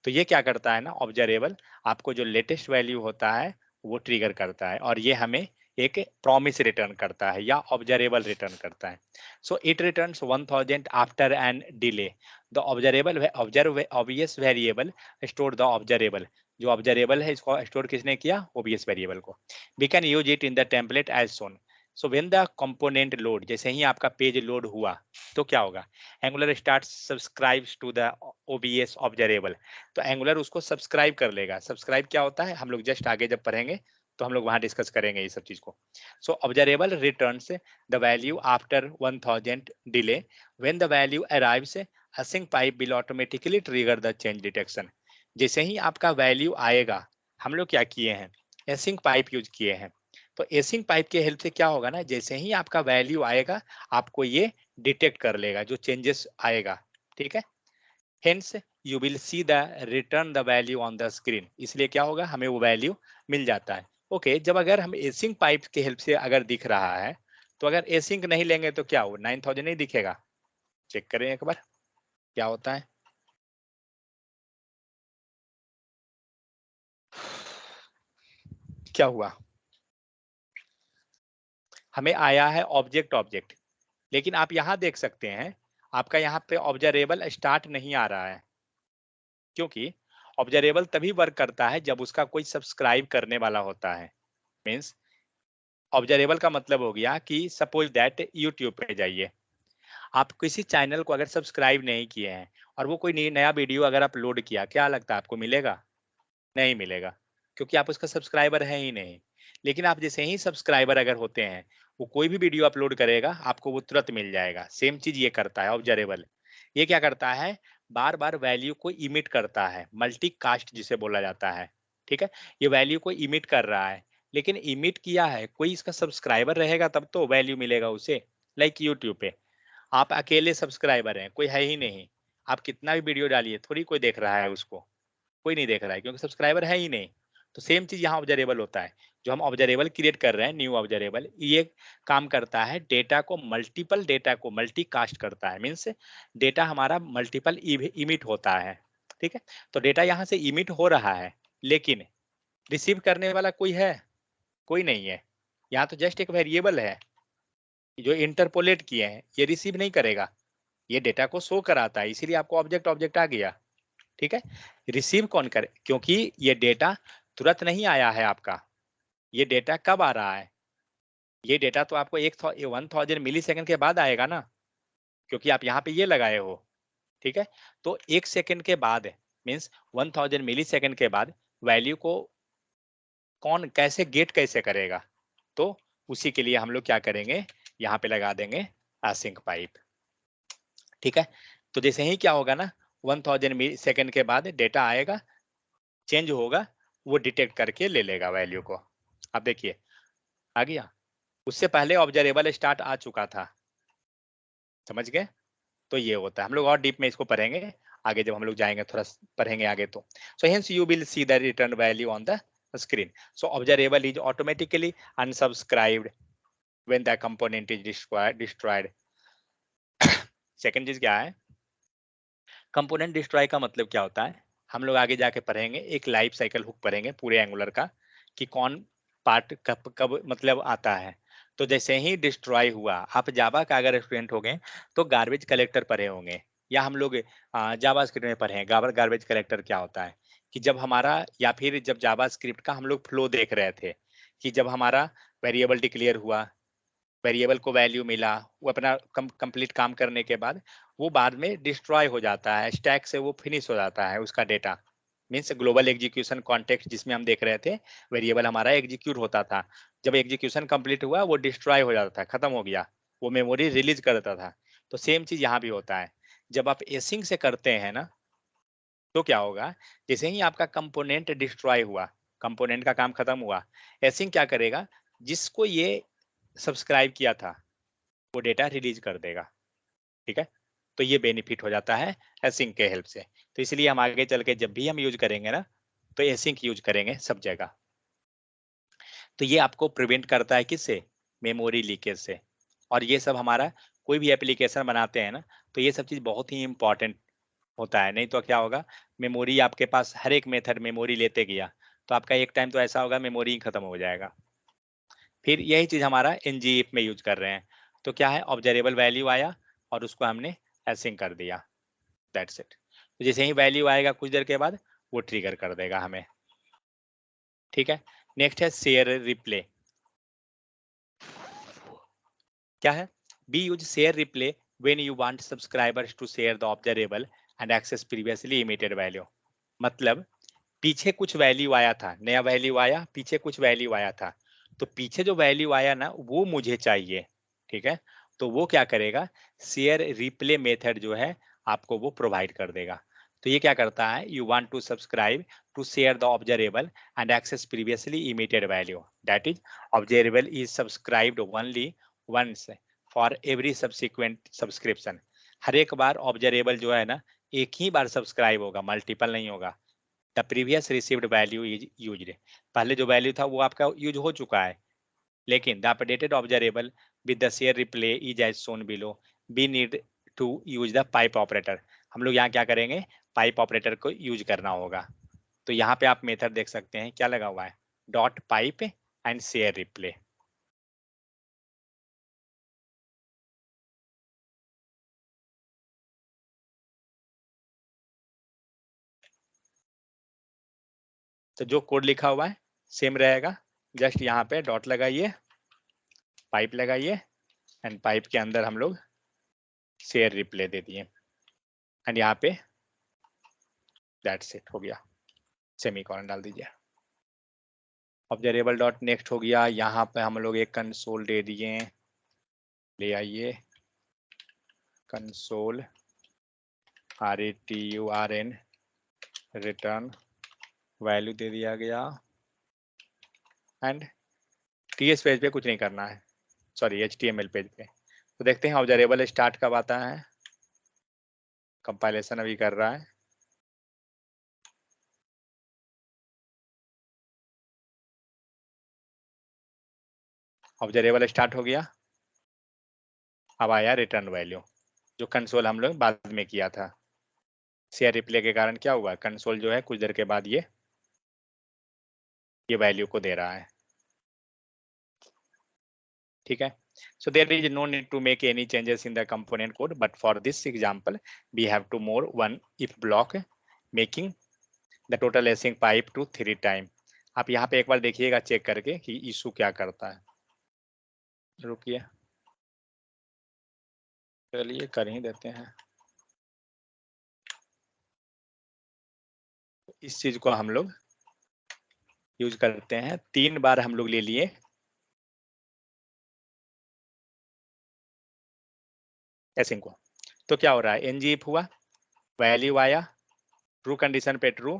तो ये क्या करता है ना, ऑब्जर्वेबल आपको जो लेटेस्ट वैल्यू होता है वो ट्रिगर करता है, और ये हमें एक प्रॉमिस रिटर्न करता है या ऑब्जर्वेबल रिटर्न करता है। So it returns 1000 after an delay. The observable obvious variable store the observable. जो ऑब्जर्वेबल है इसको स्टोर किसने किया, ओबीएस वेरिएबल को। We can use it in the template as shown. So when the component load, जैसे ही आपका page load हुआ तो क्या होगा, Angular start subscribes to the OBS observable. तो एंगुलर उसको सब्सक्राइब कर लेगा। सब्सक्राइब क्या होता है, हम लोग जस्ट आगे जब पढ़ेंगे तो हम लोग वहां डिस्कस करेंगे ये सब चीज को। So observable returns the value after 1000 delay. When the value arrives, async pipe will automatically trigger the change detection. जैसे ही आपका वैल्यू आएगा, हम लोग क्या किए हैं, एसिंक पाइप यूज किए हैं। तो एसिंक पाइप के हेल्प से क्या होगा ना, जैसे ही आपका वैल्यू आएगा आपको ये डिटेक्ट कर लेगा जो चेंजेस आएगा, ठीक है। Hence you will see the return the value on the screen. इसलिए क्या होगा, हमें वो वैल्यू मिल जाता है। ओके जब अगर हम एसिंक पाइप के हेल्प से अगर दिख रहा है, तो अगर एसिंक नहीं लेंगे तो क्या हो, 9000 नहीं दिखेगा। चेक करें एक बार क्या होता है। क्या हुआ, हमें आया है ऑब्जेक्ट ऑब्जेक्ट, लेकिन आप यहां देख सकते हैं आपका यहाँ पे ऑब्जर्वेबल स्टार्ट नहीं आ रहा है, क्योंकि ऑब्जर्वेबल तभी वर्क करता है जब उसका कोई सब्सक्राइब करने वाला होता है। मीन्स ऑब्जर्वेबल का मतलब हो गया कि सपोज दैट यूट्यूब पे जाइए, आप किसी चैनल को अगर सब्सक्राइब नहीं किए हैं और वो कोई नया वीडियो अगर अपलोड किया, क्या लगता है आपको मिलेगा, नहीं मिलेगा, क्योंकि आप उसका सब्सक्राइबर है ही नहीं। लेकिन आप जैसे ही सब्सक्राइबर अगर होते हैं, वो कोई भी वीडियो अपलोड करेगा आपको वो तुरंत मिल जाएगा। सेम चीज ये करता है ऑब्जर्वेबल। ये क्या करता है, बार बार वैल्यू को इमिट करता है, मल्टी कास्ट जिसे बोला जाता है, ठीक है। ये वैल्यू को इमिट कर रहा है, लेकिन इमिट किया है कोई इसका सब्सक्राइबर रहेगा तब तो वैल्यू मिलेगा उसे। लाइक यूट्यूब पे आप अकेले सब्सक्राइबर हैं, कोई है ही नहीं, आप कितना भी वीडियो डालिए थोड़ी कोई देख रहा है उसको, कोई नहीं देख रहा है क्योंकि सब्सक्राइबर है ही नहीं। तो सेम चीज यहाँ ऑब्जर्वेबल होता है। जो हम ऑब्जर्वेबल क्रिएट कर रहे हैं न्यू ऑब्जर्वेबल, ये काम करता है डेटा को मल्टीपल डेटा को मल्टी कास्ट करता है। मीन्स डेटा हमारा मल्टीपल इमिट होता है, ठीक है। तो डेटा यहाँ से इमिट हो रहा है, लेकिन रिसीव करने वाला कोई है, कोई नहीं है। यहाँ तो जस्ट एक वेरिएबल है जो इंटरपोलेट किए हैं, ये रिसीव नहीं करेगा, ये डेटा को शो कराता है, इसीलिए आपको ऑब्जेक्ट ऑब्जेक्ट आ गया, ठीक है। रिसीव कौन करे, क्योंकि ये डेटा तुरंत नहीं आया है आपका, ये डेटा कब आ रहा है, ये डेटा तो आपको 1000 मिली सेकेंड के बाद आएगा ना, क्योंकि आप यहाँ पे ये लगाए हो, ठीक है। तो 1 सेकेंड के बाद मीन्स 1000 मिली सेकेंड के बाद वैल्यू को कौन कैसे गेट कैसे करेगा, तो उसी के लिए हम लोग क्या करेंगे, यहाँ पे लगा देंगे एसिंक पाइप, ठीक है। तो जैसे ही क्या होगा ना, 1000 मिली सेकेंड के बाद डेटा आएगा, चेंज होगा, वो डिटेक्ट करके ले लेगा वैल्यू को। अब देखिए आ गया, उससे पहले ऑब्जर्वेबल स्टार्ट आ चुका था, समझ गए। तो ये होता है, हम लोग और डीप में इसको पढ़ेंगे आगे जब हम लोग जाएंगे, थोड़ा पढ़ेंगे आगे। तो so hence you will see the return value on the screen. So observable is automatically unsubscribed when the component is destroyed. Second चीज क्या है, कंपोनेंट डिस्ट्रॉय का मतलब क्या होता है, हम लोग आगे जाके पढ़ेंगे, एक लाइफ साइकिल हुक पढ़ेंगे पूरे एंगुलर का, कि कौन पार्ट कब कब मतलब आता है। तो जैसे ही डिस्ट्रॉय हुआ, आप जावा का अगर स्टूडेंट हो गए तो गार्बेज कलेक्टर पढ़े होंगे, या हम लोग जावा स्क्रिप्ट में पढ़े हैं गार्बेज कलेक्टर क्या होता है। कि जब हमारा, या फिर जब जावा स्क्रिप्ट का हम लोग फ्लो देख रहे थे, कि जब हमारा वेरिएबल डिक्लेयर हुआ, वेरिएबल को वैल्यू मिला, वो अपना कंप्लीट काम करने के बाद वो बाद में डिस्ट्रॉय हो जाता है, स्टैक से वो फिनिश हो जाता है उसका data. Means global execution context जिसमें हम देख रहे थे, वेरिएबल हमारा एग्जीक्यूट होता था। जब एग्जीक्यूशन कंप्लीट हुआ वो डिस्ट्रॉय हो जाता था, खत्म हो गया, वो मेमोरी रिलीज कर देता था। तो सेम चीज यहाँ भी होता है। जब आप एसिंग से करते हैं ना, तो क्या होगा, जैसे ही आपका कंपोनेंट डिस्ट्रॉय हुआ, कंपोनेंट का काम खत्म हुआ, एसिंग क्या करेगा, जिसको ये सब्सक्राइब किया था वो डेटा रिलीज कर देगा। ठीक है, तो ये बेनिफिट हो जाता है एसिंक के हेल्प से। तो इसलिए हम आगे चल के जब भी हम यूज करेंगे ना, तो एसिंक यूज करेंगे सब जगह। तो ये आपको प्रिवेंट करता है किससे, मेमोरी लीकेज से। और ये सब हमारा कोई भी एप्लीकेशन बनाते हैं ना, तो ये सब चीज बहुत ही इंपॉर्टेंट होता है। नहीं तो क्या होगा, मेमोरी आपके पास हर एक मेथड मेमोरी लेते गया, तो आपका एक टाइम तो ऐसा होगा मेमोरी ही खत्म हो जाएगा। फिर यही चीज हमारा एनजीएफ में यूज कर रहे हैं। तो क्या है, ऑब्जर्वेबल वैल्यू आया और उसको हमने एसिंग कर दिया, दैट्स इट। तो जैसे ही वैल्यू आएगा कुछ देर के बाद वो ट्रिगर कर देगा हमें। ठीक है, नेक्स्ट है शेयर रिप्ले। क्या है, be use share replay when you want subscribers to share the observable and access previously emitted value. मतलब पीछे कुछ वैल्यू आया था, नया वैल्यू आया, पीछे कुछ वैल्यू आया था, तो पीछे जो वैल्यू आया ना वो मुझे चाहिए। ठीक है, तो वो क्या करेगा, शेयर रिप्ले मेथड जो है आपको वो प्रोवाइड कर देगा। तो ये क्या करता है, you want to subscribe to share the observable and access previously emitted value, that is observable is subscribed only once for every subsequent subscription. हर एक बार ऑब्जर्वेबल जो है ना एक ही बार सब्सक्राइब होगा, मल्टीपल नहीं होगा। The previous received value is used, पहले जो वैल्यू था वो आपका यूज हो चुका है, लेकिन the updated observable with the share replay is as shown below, we need to use the pipe operator. हम लोग यहाँ क्या करेंगे, पाइप ऑपरेटर को यूज करना होगा। तो यहाँ पे आप मेथड देख सकते हैं क्या लगा हुआ है, dot pipe and share replay. तो जो कोड लिखा हुआ है सेम रहेगा, जस्ट यहाँ पे डॉट लगाइए, पाइप लगाइए, एंड पाइप के अंदर हम लोग शेयर रिप्ले दे दिए, एंड यहाँ पे दैट्स इट, हो गया, सेमीकोलन डाल दीजिए। ऑब्जर्वेबल डॉट नेक्स्ट हो गया, यहाँ पे हम लोग एक कंसोल दे दिए, ले आइए कंसोल RETURN रिटर्न वैल्यू दे दिया गया, एंड TS पेज पे कुछ नहीं करना है, सॉरी HTML पेज पे। तो देखते हैं ऑब्जर्वेबल स्टार्ट कब आता है, कंपाइलेशन अभी कर रहा है। ऑब्जर्वेबल स्टार्ट हो गया, अब आया रिटर्न वैल्यू, जो कंसोल हम लोग बाद में किया था। शेयर रिप्ले के कारण क्या हुआ, कंसोल जो है कुछ देर के बाद ये वैल्यू को दे रहा है। ठीक है, so there is no need to make any changes in the component code, but for this example we have to more one if block making the total async pipe to 3 time। आप यहाँ पे एक बार देखिएगा check करके कि issue क्या करता है, रुकिए, चलिए कर ही देते हैं। इस चीज को हम लोग यूज करते हैं, 3 बार हम लोग ले लिए एसिंक को। तो क्या हो रहा है, एनजीएफ हुआ, वैल्यू आया, ट्रू कंडीशन पे ट्रू,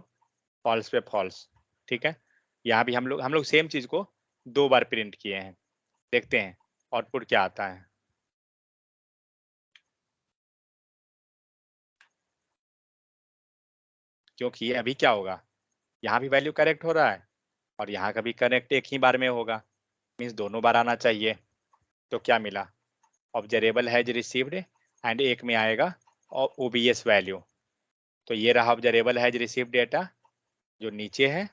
फॉल्स पे फॉल्स। ठीक है, यहाँ भी हम लोग सेम चीज को 2 बार प्रिंट किए हैं, देखते हैं आउटपुट क्या आता है। क्योंकि अभी क्या होगा, यहाँ भी वैल्यू करेक्ट हो रहा है और यहाँ का भी करेक्ट एक ही बार में होगा, मीन्स दोनों बार आना चाहिए। तो क्या मिला, ऑब्जर्वेबल हैज रिसीव्ड, एंड एक में आएगा और OBS वैल्यू। तो ये रहा ऑब्जर्वेबल हैज रिसीव्ड डेटा जो नीचे है,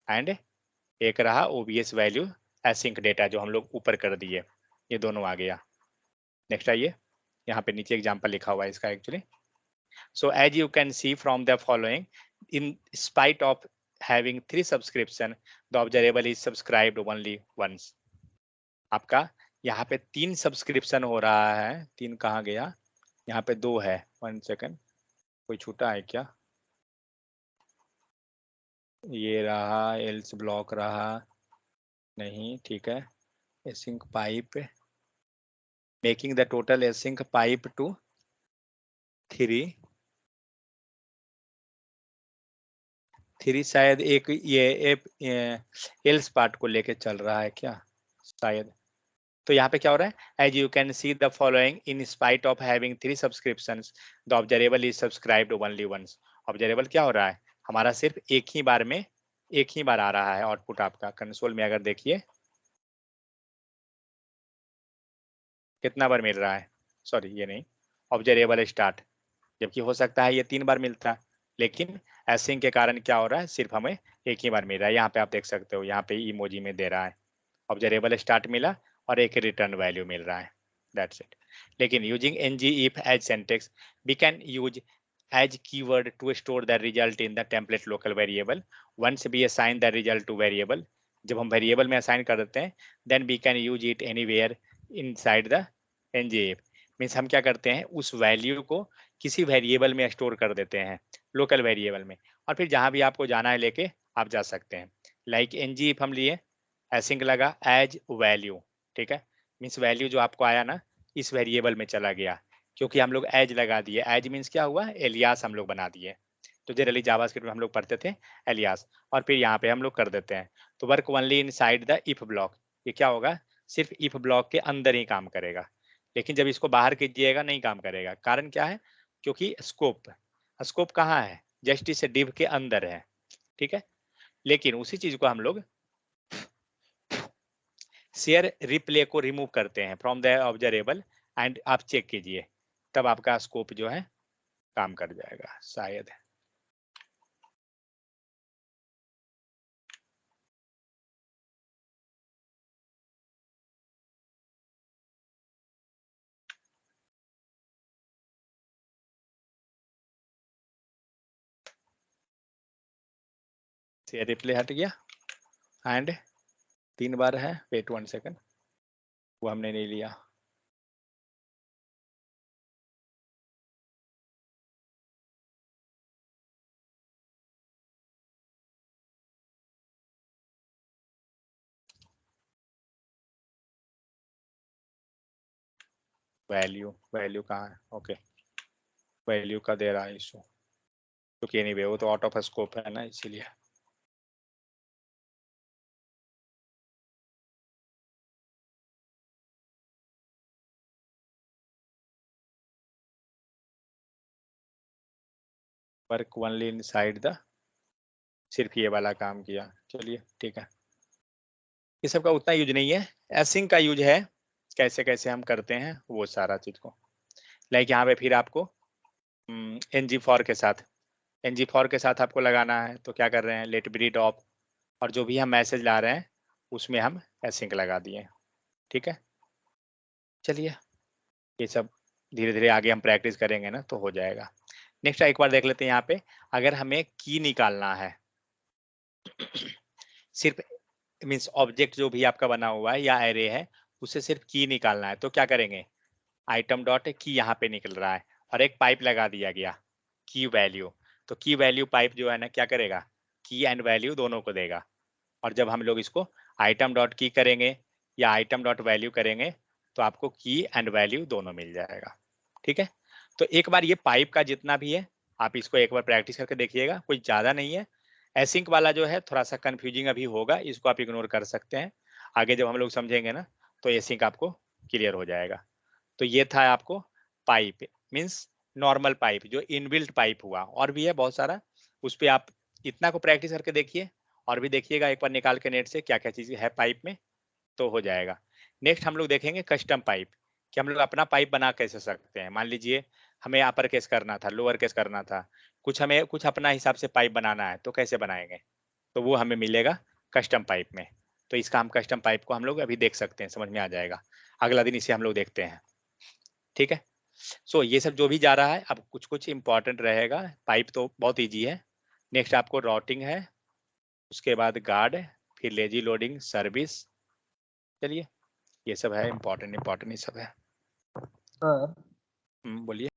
एंड एक रहा OBS वैल्यू एसिंक डेटा जो हम लोग ऊपर कर दिए, ये दोनों आ गया। नेक्स्ट आइए, यहाँ पे नीचे एग्जाम्पल लिखा हुआ है इसका actually. So as you can see from the following, in spite of having 3 subscription, the observable is subscribed only once। आपका यहाँ पे 3 सब्सक्रिप्शन हो रहा है, 3 कहाँ गया, यहाँ पे 2 है, 1 सेकंड, कोई छूटा है क्या, ये रहा, एल्स ब्लॉक रहा नहीं, ठीक है, async pipe, making the total async pipe to 3 शायद एक ये एल्स पार्ट को लेके चल रहा है क्या शायद। तो यहाँ पे क्या हो रहा है, as you can see the following, in spite of having 3 subscriptions the observable is subscribed only once. Observable क्या हो रहा है, हमारा सिर्फ एक ही बार आ रहा है आउटपुट आपका कंसोल में, अगर देखिए कितना बार मिल रहा है, सॉरी ये नहीं, ऑब्जर्वेबल स्टार्ट, जबकि हो सकता है ये 3 बार मिलता है, लेकिन एसिंग के कारण क्या हो रहा है, सिर्फ हमें एक ही बार मिल रहा है। यहाँ पे आप देख सकते हो, यहाँ पे इमोजी में दे रहा है, ऑब्जर्वेबल स्टार्ट मिला और एक रिटर्न वैल्यू मिल रहा है, दैट्स इट। लेकिन using ng if as syntax, we can use as keyword to store the result in the template local variable. Once we assign the result to variable, जब हम variable में assign कर देते हैं, then we can use it anywhere inside the ngif। Means हम क्या करते हैं, उस वैल्यू को किसी वेरिएबल में स्टोर कर देते हैं, लोकल वेरिएबल में, और फिर जहां भी आपको जाना है लेके आप जा सकते हैं। लाइक ngif हम लिए, एसिंक लगा एज वैल्यू, ठीक है, मीन्स वैल्यू जो आपको आया ना इस वेरिएबल में चला गया, क्योंकि हम लोग एज लगा दिए, एज मीन्स क्या हुआ, एलियास हम लोग बना दिए। तो जनरली जावास्क्रिप्ट में हम लोग पढ़ते थे एलियास, और फिर यहाँ पे हम लोग कर देते हैं। तो work only inside the if block, ये क्या होगा, सिर्फ इफ ब्लॉक के अंदर ही काम करेगा, लेकिन जब इसको बाहर कीजिएगा नहीं काम करेगा। कारण क्या है, क्योंकि स्कोप स्कोप कहाँ है, जस्ट इस डिव के अंदर है, ठीक है। लेकिन उसी चीज को हम लोग शेयर रिप्ले को रिमूव करते हैं फ्रॉम द ऑब्जर्वेबल, एंड आप चेक कीजिए, तब आपका स्कोप जो है काम कर जाएगा शायद। शेयर रिप्ले हट गया, एंड 3 बार है, वेट 1 सेकंड, वो हमने नहीं लिया। वैल्यू कहाँ है, ओके, वैल्यू का दे रहा है इशू, क्योंकि एनीवे वो तो आउट ऑफ स्कोप है ना, इसीलिए। वर्क ओनली इनसाइड द, सिर्फ ये वाला काम किया, चलिए ठीक है। ये सब का उतना यूज नहीं है, एसिंग का यूज है, कैसे कैसे हम करते हैं वो सारा चीज को। लाइक यहाँ पे फिर आपको ng4 के साथ, ng4 के साथ आपको लगाना है, तो क्या कर रहे हैं, लेट ब्रीड ऑफ, और जो भी हम मैसेज ला रहे हैं उसमें हम एसिंक लगा दिए, ठीक है। चलिए ये सब धीरे धीरे आगे हम प्रैक्टिस करेंगे ना तो हो जाएगा। नेक्स्ट एक बार देख लेते हैं, यहाँ पे अगर हमें की निकालना है, सिर्फ मीन्स ऑब्जेक्ट जो भी आपका बना हुआ है या एरे है उससे सिर्फ की निकालना है, तो क्या करेंगे, आइटम डॉट की यहाँ पे निकल रहा है और एक पाइप लगा दिया गया की वैल्यू, तो की वैल्यू पाइप जो है ना क्या करेगा, की एंड वैल्यू दोनों को देगा। और जब हम लोग इसको आइटम डॉट की करेंगे या आइटम डॉट वैल्यू करेंगे तो आपको की एंड वैल्यू दोनों मिल जाएगा, ठीक है। तो एक बार ये पाइप का जितना भी है आप इसको एक बार प्रैक्टिस करके देखिएगा, कोई ज्यादा नहीं है। एसिंक वाला जो है थोड़ा सा कंफ्यूजिंग अभी होगा, इसको आप इग्नोर कर सकते हैं, आगे जब हम लोग समझेंगे ना तो एसिंक आपको क्लियर हो जाएगा। तो ये था आपको पाइप, मीन्स नॉर्मल पाइप जो इनबिल्ट पाइप हुआ, और भी है बहुत सारा, उस पर आप इतना को प्रैक्टिस करके देखिए, और भी देखिएगा एक बार निकाल के नेट से क्या क्या चीज है पाइप में, तो हो जाएगा। नेक्स्ट हम लोग देखेंगे कस्टम पाइप, कि हम लोग अपना पाइप बना कैसे सकते हैं। मान लीजिए हमें अपर केस करना था, लोअर केस करना था, कुछ हमें कुछ अपना हिसाब से पाइप बनाना है, तो कैसे बनाएंगे, तो वो हमें मिलेगा कस्टम पाइप में। तो इसका हम कस्टम पाइप को हम लोग अभी देख सकते हैं, समझ में आ जाएगा, अगला दिन इसे हम लोग देखते हैं, ठीक है। सो ये सब जो भी जा रहा है अब कुछ कुछ इंपॉर्टेंट रहेगा, पाइप तो बहुत ईजी है। नेक्स्ट आपको राउटिंग है, उसके बाद गार्ड, फिर लेजी लोडिंग सर्विस, चलिए ये सब है, इम्पोर्टेंट ही सब है। हाँ बोलिए।